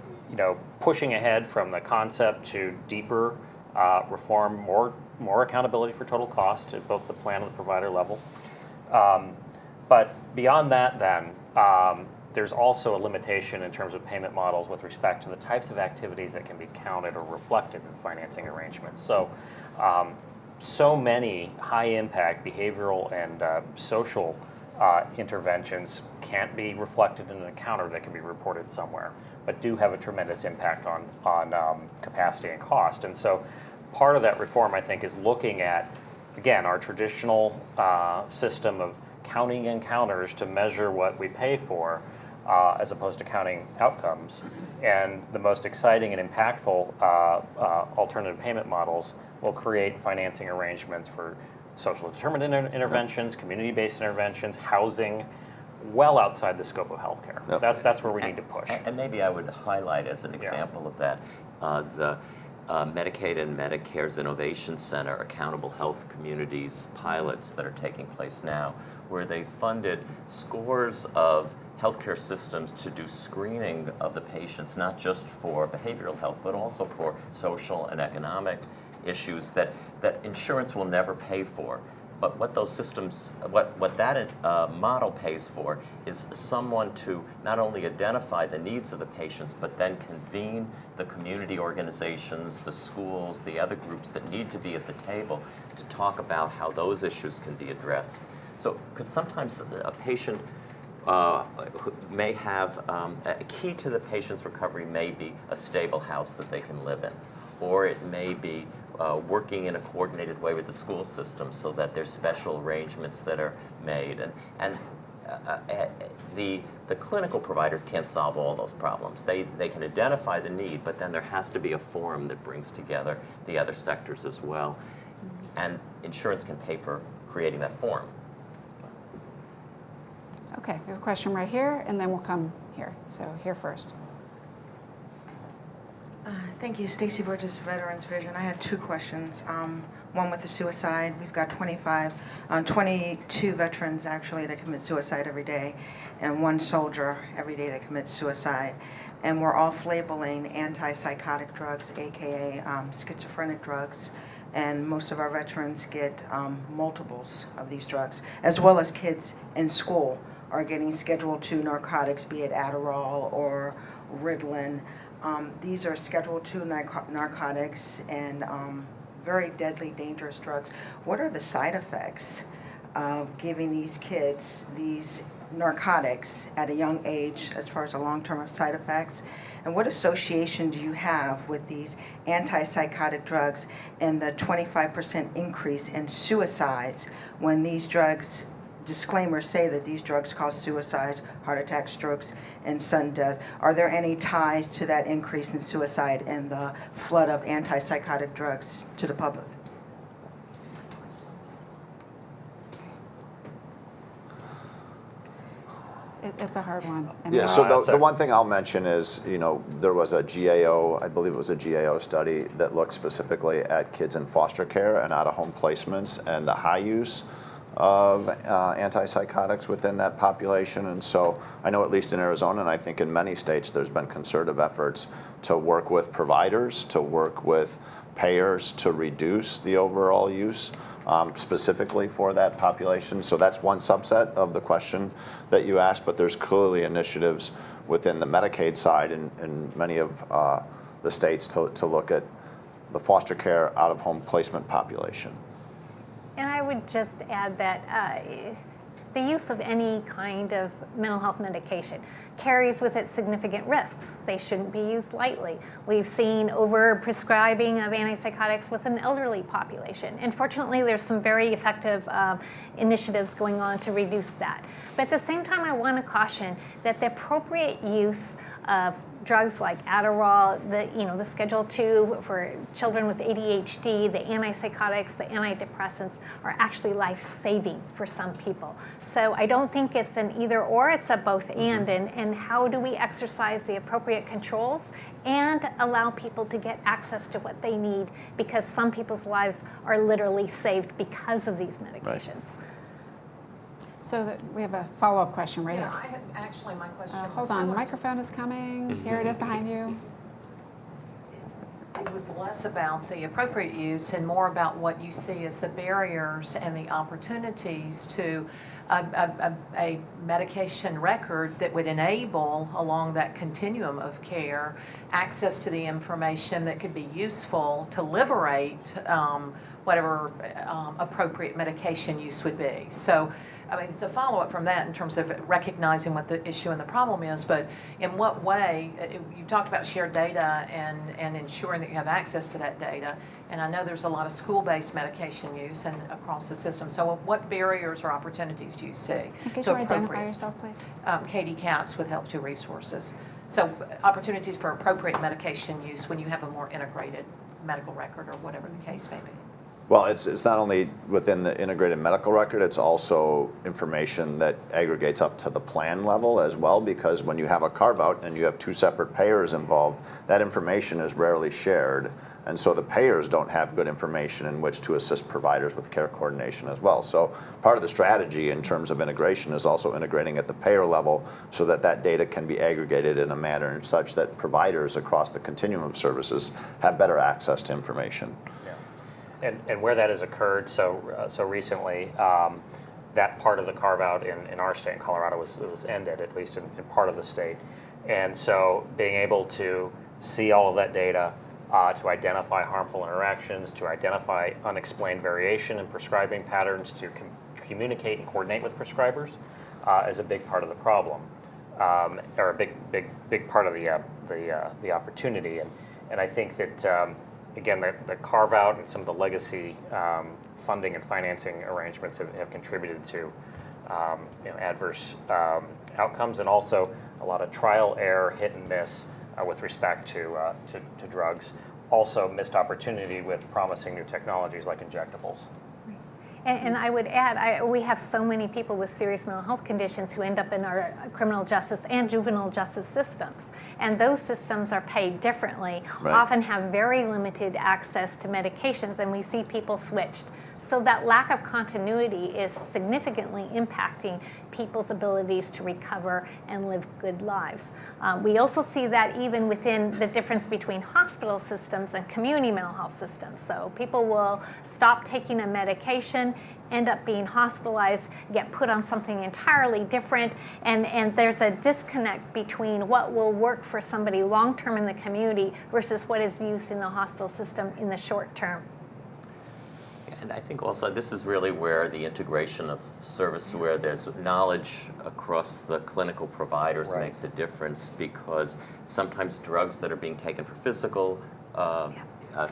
pushing ahead from the concept to deeper reform, more accountability for total cost at both the plan and the provider level. But beyond that, then, there's also a limitation in terms of payment models with respect to the types of activities that can be counted or reflected in financing arrangements. So many high-impact behavioral and social interventions can't be reflected in an account or that can be reported somewhere, but do have a tremendous impact on capacity and cost. And so part of that reform, I think, is looking at, again, our traditional system of counting encounters to measure what we pay for, as opposed to counting outcomes. And the most exciting and impactful alternative payment models will create financing arrangements for social determined interventions, community-based interventions, housing, well outside the scope of healthcare. Yep. That's where we need to push. And maybe I would highlight as an example of that, the Medicaid and Medicare's Innovation Center Accountable Health Communities pilots that are taking place now, where they funded scores of healthcare systems to do screening of the patients, not just for behavioral health, but also for social and economic issues that insurance will never pay for. But what those systems, what that model pays for is someone to not only identify the needs of the patients, but then convene the community organizations, the schools, the other groups that need to be at the table to talk about how those issues can be addressed. So, because sometimes a patient may have, a key to the patient's recovery may be a stable house that they can live in, or it may be working in a coordinated way with the school system so that there's special arrangements that are made. And the clinical providers can't solve all those problems. They can identify the need, but then there has to be a forum that brings together the other sectors as well. And insurance can pay for creating that forum. Okay, we have a question right here, and then we'll come here. So here first. Thank you, Stacy Burgess, Veterans Vision. I had two questions. One with the suicide. We've got 22 veterans actually that commit suicide every day, and one soldier every day that commits suicide. And we're off-labeling antipsychotic drugs, aka schizophrenic drugs. And most of our veterans get multiples of these drugs, as well as kids in school are getting Schedule II narcotics, be it Adderall or Ritalin. These are Schedule II narcotics and very deadly, dangerous drugs. What are the side effects of giving these kids these narcotics at a young age as far as the long-term side effects? And what association do you have with these antipsychotic drugs and the 25% increase in suicides when these drugs, disclaimers say that these drugs cause suicides, heart attacks, strokes, and sudden death? Are there any ties to that increase in suicide and the flood of antipsychotic drugs to the public? It's a hard one. Yeah, so the one thing I'll mention is, there was a GAO, I believe it was a GAO study that looked specifically at kids in foster care and out-of-home placements and the high use of antipsychotics within that population. And so I know at least in Arizona, and I think in many states, there's been concerted efforts to work with providers, to work with payers to reduce the overall use specifically for that population. So that's one subset of the question that you asked, but there's clearly initiatives within the Medicaid side in many of the states to look at the foster care out-of-home placement population. And I would just add that the use of any kind of mental health medication carries with it significant risks. They shouldn't be used lightly. We've seen over-prescribing of antipsychotics with an elderly population. And fortunately, there's some very effective initiatives going on to reduce that. But at the same time, I want to caution that the appropriate use of drugs like Adderall, the Schedule II for children with ADHD, the antipsychotics, the antidepressants are actually life-saving for some people. So I don't think it's an either or, it's a both and how do we exercise the appropriate controls and allow people to get access to what they need, because some people's lives are literally saved because of these medications. Right. So we have a follow-up question right here. I have, actually, my question was hold on, the microphone is coming. Here it is behind you. It was less about the appropriate use and more about what you see as the barriers and the opportunities to a medication record that would enable, along that continuum of care, access to the information that could be useful to liberate whatever appropriate medication use would be. So, it's a follow-up from that in terms of recognizing what the issue and the problem is, but in what way, you talked about shared data and ensuring that you have access to that data, and I know there's a lot of school-based medication use and across the system, so what barriers or opportunities do you see? Could you identify yourself, please? Katie Capps with Health 2 Resources. So opportunities for appropriate medication use when you have a more integrated medical record or whatever the case may be. Well, it's not only within the integrated medical record, it's also information that aggregates up to the plan level as well, because when you have a carve-out and you have two separate payers involved, that information is rarely shared, and so the payers don't have good information in which to assist providers with care coordination as well. So part of the strategy in terms of integration is also integrating at the payer level so that that data can be aggregated in a manner such that providers across the continuum of services have better access to information. And where that has occurred so recently, that part of the carve-out in our state, in Colorado, was ended, at least in part of the state. And so being able to see all of that data, to identify harmful interactions, to identify unexplained variation in prescribing patterns, to communicate and coordinate with prescribers is a big part of the problem, or a big part of the opportunity. And I think that again, the carve-out and some of the legacy funding and financing arrangements have contributed to adverse outcomes, and also a lot of trial error, hit and miss with respect to drugs. Also missed opportunity with promising new technologies like injectables. And I would add, we have so many people with serious mental health conditions who end up in our criminal justice and juvenile justice systems. And those systems are paid differently, Right. often have very limited access to medications, and we see people switched. So that lack of continuity is significantly impacting people's abilities to recover and live good lives. We also see that even within the difference between hospital systems and community mental health systems. So people will stop taking a medication, end up being hospitalized, get put on something entirely different, and there's a disconnect between what will work for somebody long-term in the community versus what is used in the hospital system in the short term. And I think also this is really where the integration of service, where there's knowledge across the clinical providers Right. makes a difference, because sometimes drugs that are being taken for physical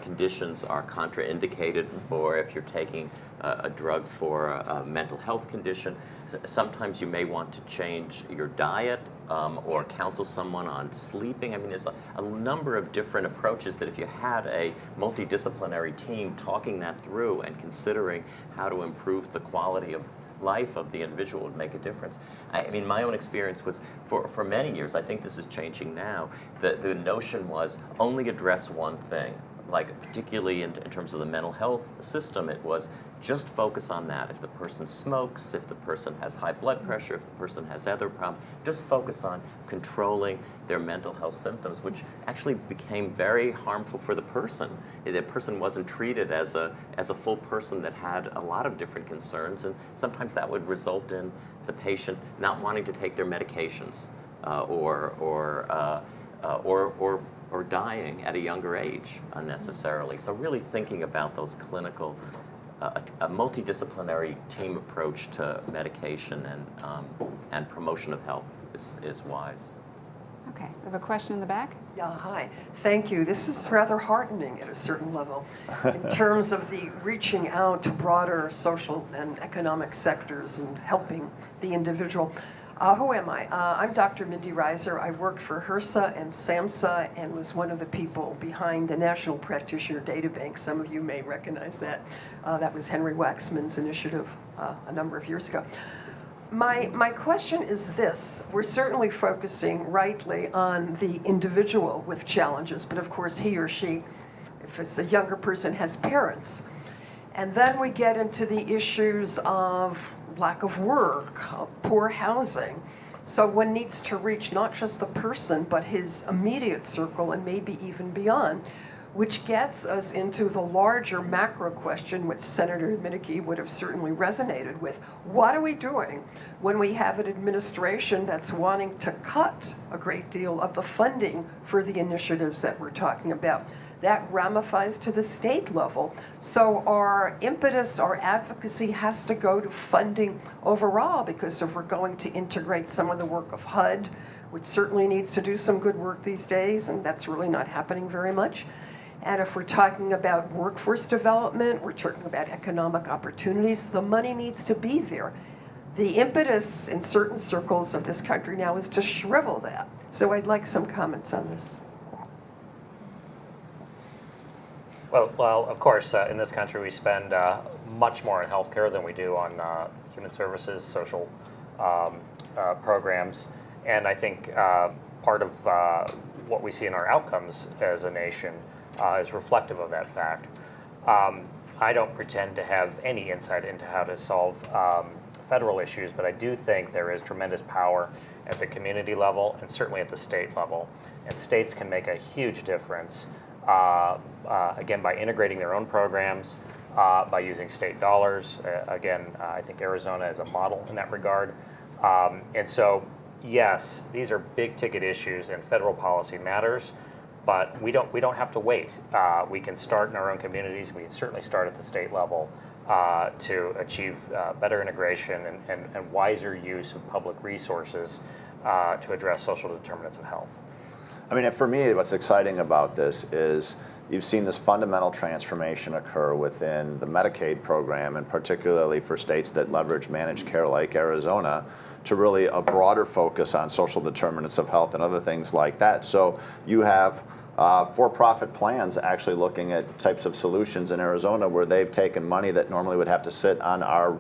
conditions are contraindicated for if you're taking a drug for a mental health condition. Sometimes you may want to change your diet or counsel someone on sleeping. I mean, there's a number of different approaches that if you had a multidisciplinary team talking that through and considering how to improve the quality of life of the individual would make a difference. I mean, my own experience was for many years, I think this is changing now, the notion was only address one thing. Like particularly in terms of the mental health system, it was just focus on that. If the person smokes, if the person has high blood pressure, if the person has other problems, just focus on controlling their mental health symptoms, which actually became very harmful for the person. The person wasn't treated as a full person that had a lot of different concerns, and sometimes that would result in the patient not wanting to take their medications or dying at a younger age unnecessarily. So really thinking about those clinical, a multidisciplinary team approach to medication and promotion of health is wise. Okay, we have a question in the back. Yeah, hi. Thank you. This is rather heartening at a certain level in terms of the reaching out to broader social and economic sectors and helping the individual. Who am I? I'm Dr. Mindy Reiser. I worked for HRSA and SAMHSA and was one of the people behind the National Practitioner Data Bank. Some of you may recognize that. That was Henry Waxman's initiative a number of years ago. My question is this. We're certainly focusing rightly on the individual with challenges, but of course he or she, if it's a younger person, has parents. And then we get into the issues of lack of work, poor housing. So one needs to reach not just the person, but his immediate circle and maybe even beyond, which gets us into the larger macro question, which Senator Minneke would have certainly resonated with. What are we doing when we have an administration that's wanting to cut a great deal of the funding for the initiatives that we're talking about? That ramifies to the state level. So our impetus, our advocacy has to go to funding overall, because if we're going to integrate some of the work of HUD, which certainly needs to do some good work these days, and that's really not happening very much. And if we're talking about workforce development, we're talking about economic opportunities, the money needs to be there. The impetus in certain circles of this country now is to shrivel that. So I'd like some comments on this. Well, of course, in this country we spend much more on healthcare than we do on human services, social programs, and I think part of what we see in our outcomes as a nation is reflective of that fact. I don't pretend to have any insight into how to solve federal issues, but I do think there is tremendous power at the community level and certainly at the state level, and states can make a huge difference. Again, by integrating their own programs, by using state dollars. Again, I think Arizona is a model in that regard. And so, yes, these are big ticket issues and federal policy matters, but we don't have to wait. We can start in our own communities. We can certainly start at the state level to achieve better integration and wiser use of public resources to address social determinants of health. I mean, for me, what's exciting about this is you've seen this fundamental transformation occur within the Medicaid program, and particularly for states that leverage managed care like Arizona, to really a broader focus on social determinants of health and other things like that. So you have for-profit plans actually looking at types of solutions in Arizona where they've taken money that normally would have to sit on our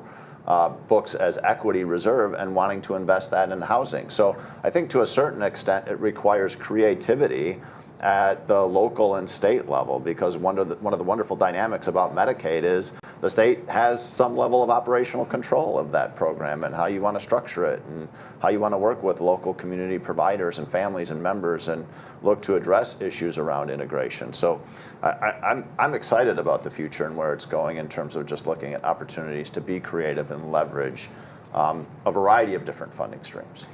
books as equity reserve and wanting to invest that in housing. So I think to a certain extent it requires creativity at the local and state level, because one of the wonderful dynamics about Medicaid is the state has some level of operational control of that program and how you want to structure it and how you want to work with local community providers and families and members and look to address issues around integration. So I'm excited about the future and where it's going in terms of just looking at opportunities to be creative and leverage a variety of different funding streams.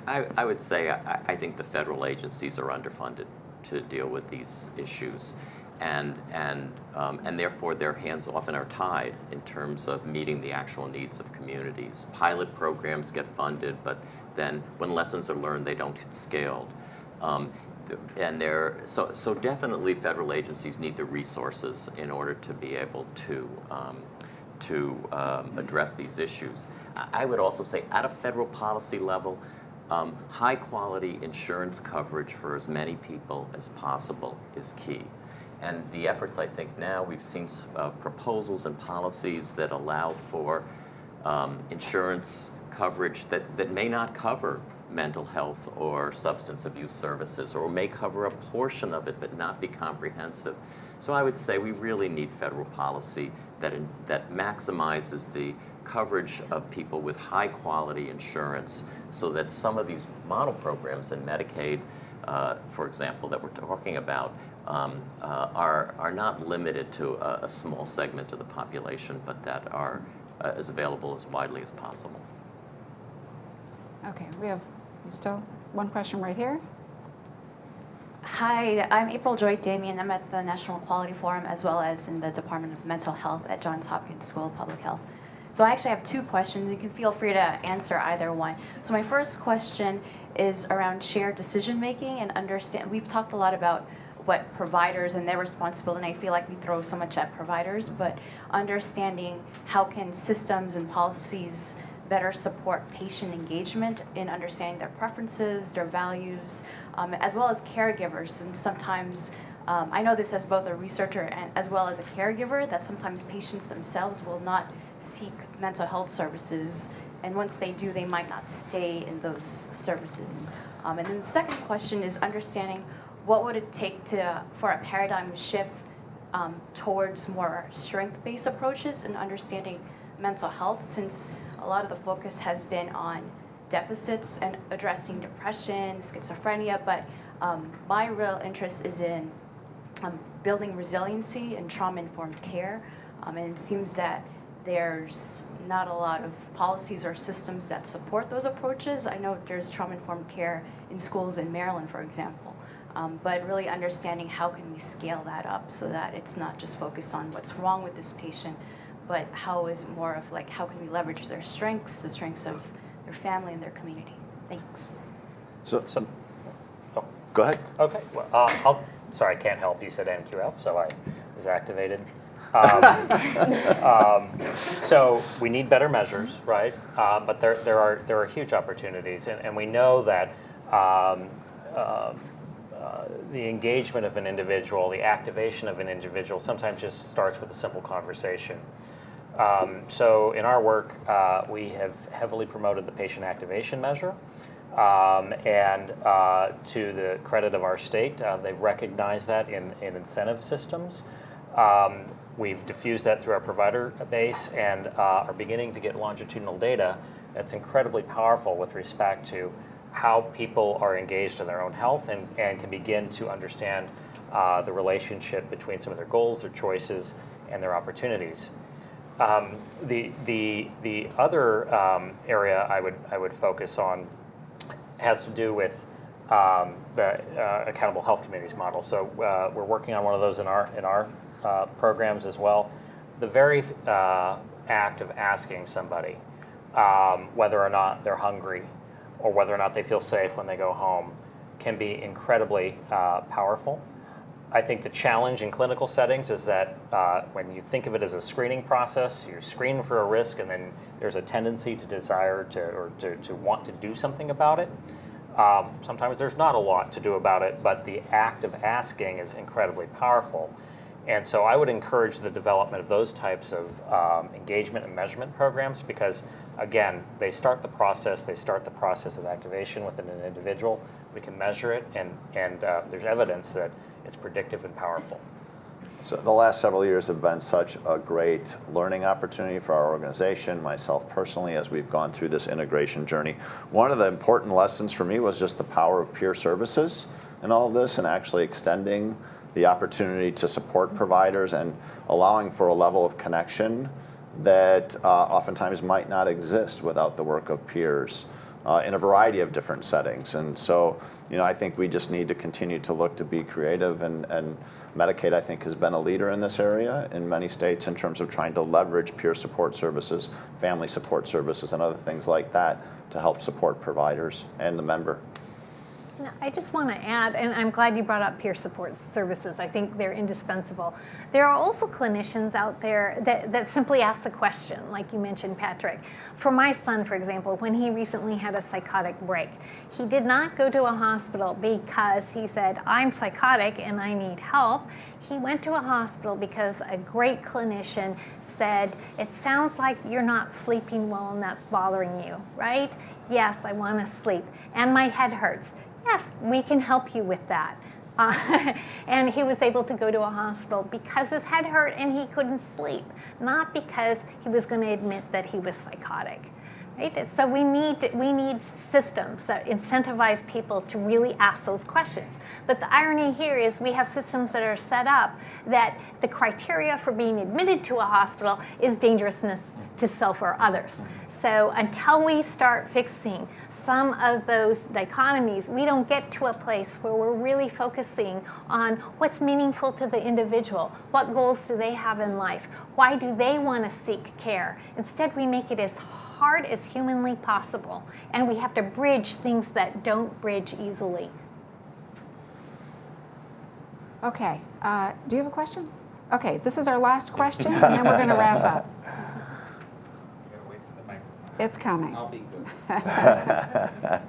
I would say I think the federal agencies are underfunded to deal with these issues, and therefore their hands often are tied in terms of meeting the actual needs of communities. Pilot programs get funded, but then when lessons are learned, they don't get scaled. So definitely federal agencies need the resources in order to be able to address these issues. I would also say at a federal policy level, high quality insurance coverage for as many people as possible is key. And the efforts, I think now, we've seen proposals and policies that allow for insurance coverage that may not cover mental health or substance abuse services, or may cover a portion of it but not be comprehensive. So I would say we really need federal policy that maximizes the coverage of people with high quality insurance, so that some of these model programs in Medicaid, for example, that we're talking about, are not limited to a small segment of the population, but that are as available as widely as possible. Okay, we have still one question right here. Hi, I'm April Joy Damien. I'm at the National Quality Forum as well as in the Department of Mental Health at Johns Hopkins School of Public Health. So I actually have two questions. You can feel free to answer either one. So my first question is around shared decision making and understand. We've talked a lot about what providers and their responsibility, and I feel like we throw so much at providers, but understanding how can systems and policies better support patient engagement in understanding their preferences, their values, as well as caregivers. And sometimes, I know this as both a researcher and as well as a caregiver, that sometimes patients themselves will not seek mental health services, and once they do, they might not stay in those services. And then the second question is understanding what would it take for a paradigm shift towards more strength-based approaches in understanding mental health, since a lot of the focus has been on deficits and addressing depression, schizophrenia, but my real interest is in building resiliency and trauma-informed care, and it seems that there's not a lot of policies or systems that support those approaches. I know there's trauma-informed care in schools in Maryland, for example, but really understanding how can we scale that up so that it's not just focused on what's wrong with this patient, but how is it more of like how can we leverage their strengths, the strengths of their family and their community. Thanks. So go ahead. Okay. Well, sorry, I can't help. You said NQF, so I was activated. So we need better measures, right? But there are huge opportunities, and we know that the engagement of an individual, the activation of an individual, sometimes just starts with a simple conversation. So in our work, we have heavily promoted the patient activation measure. And to the credit of our state, they've recognized that in incentive systems. We've diffused that through our provider base and are beginning to get longitudinal data that's incredibly powerful with respect to how people are engaged in their own health and can begin to understand the relationship between some of their goals, their choices, and their opportunities. The other area I would focus on has to do with the accountable health communities model. So we're working on one of those in our programs as well. The very act of asking somebody whether or not they're hungry or whether or not they feel safe when they go home can be incredibly powerful. I think the challenge in clinical settings is that when you think of it as a screening process, you screen for a risk, and then there's a tendency to desire to want to do something about it. Sometimes there's not a lot to do about it, but the act of asking is incredibly powerful. And so I would encourage the development of those types of engagement and measurement programs because, again, they start the process of activation within an individual. We can measure it, and there's evidence that it's predictive and powerful. So the last several years have been such a great learning opportunity for our organization, myself personally, as we've gone through this integration journey. One of the important lessons for me was just the power of peer services in all of this and actually extending the opportunity to support providers and allowing for a level of connection that oftentimes might not exist without the work of peers in a variety of different settings. And so, I think we just need to continue to look to be creative, and Medicaid, I think, has been a leader in this area in many states in terms of trying to leverage peer support services, family support services, and other things like that to help support providers and the member. I just want to add, and I'm glad you brought up peer support services. I think they're indispensable. There are also clinicians out there that simply ask the question, like you mentioned, Patrick. For my son, for example, when he recently had a psychotic break, he did not go to a hospital because he said, I'm psychotic and I need help. He went to a hospital because a great clinician said, it sounds like you're not sleeping well and that's bothering you, right? Yes, I want to sleep. And my head hurts. Yes, we can help you with that. And he was able to go to a hospital because his head hurt and he couldn't sleep, not because he was going to admit that he was psychotic. Right? So we need systems that incentivize people to really ask those questions. But the irony here is we have systems that are set up that the criteria for being admitted to a hospital is dangerousness to self or others. So until we start fixing some of those dichotomies, we don't get to a place where we're really focusing on what's meaningful to the individual. What goals do they have in life? Why do they want to seek care? Instead, we make it as hard as humanly possible, and we have to bridge things that don't bridge easily. Okay, do you have a question? Okay, this is our last question, and then we're going to wrap up. It's coming. I'll be good. Hi,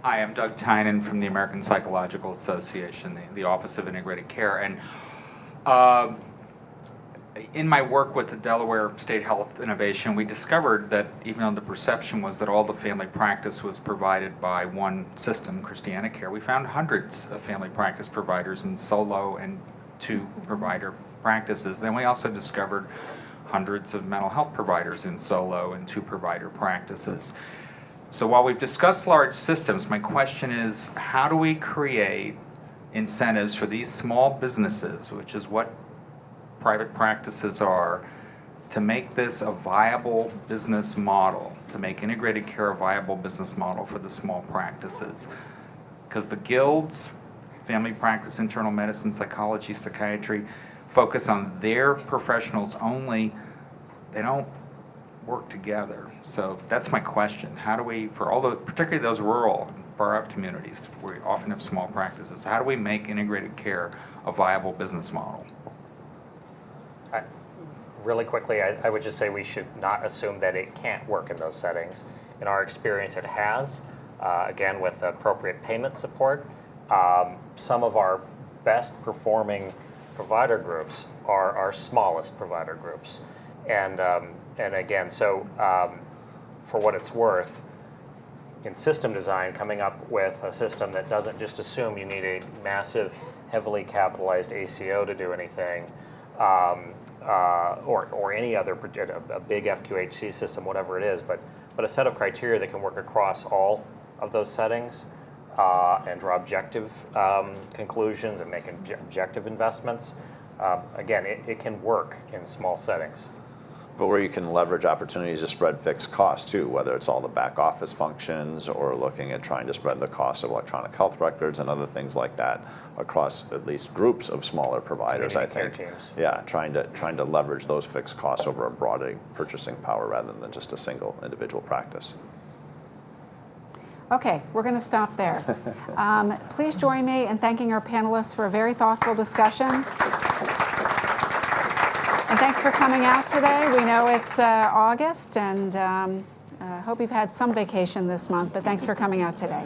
I'm Doug Tynan from the American Psychological Association, the Office of Integrated Care. And in my work with the Delaware State Health Innovation, we discovered that even though the perception was that all the family practice was provided by one system, Christiana Care, we found hundreds of family practice providers in solo and two-provider practices. Then we also discovered hundreds of mental health providers in solo and two-provider practices. So while we've discussed large systems, my question is, how do we create incentives for these small businesses, which is what private practices are, to make this a viable business model, to make integrated care a viable business model for the small practices? Because the guilds, family practice, internal medicine, psychology, psychiatry, focus on their professionals only. They don't work together. So that's my question. How do we, for all the, particularly those rural, far-out communities where we often have small practices, how do we make integrated care a viable business model? Really quickly, I would just say we should not assume that it can't work in those settings. In our experience, it has, again, with appropriate payment support. Some of our best performing provider groups are our smallest provider groups. And again, so for what it's worth, in system design, coming up with a system that doesn't just assume you need a massive, heavily capitalized ACO to do anything, or any other, a big FQHC system, whatever it is, but a set of criteria that can work across all of those settings and draw objective conclusions and make objective investments. Again, it can work in small settings. But where you can leverage opportunities to spread fixed costs too, whether it's all the back office functions or looking at trying to spread the cost of electronic health records and other things like that across at least groups of smaller providers, I think. Care teams. Yeah, trying to leverage those fixed costs over a broader purchasing power rather than just a single individual practice. Okay, we're going to stop there. Please join me in thanking our panelists for a very thoughtful discussion. And thanks for coming out today. We know it's August, and hope you've had some vacation this month, but thanks for coming out today.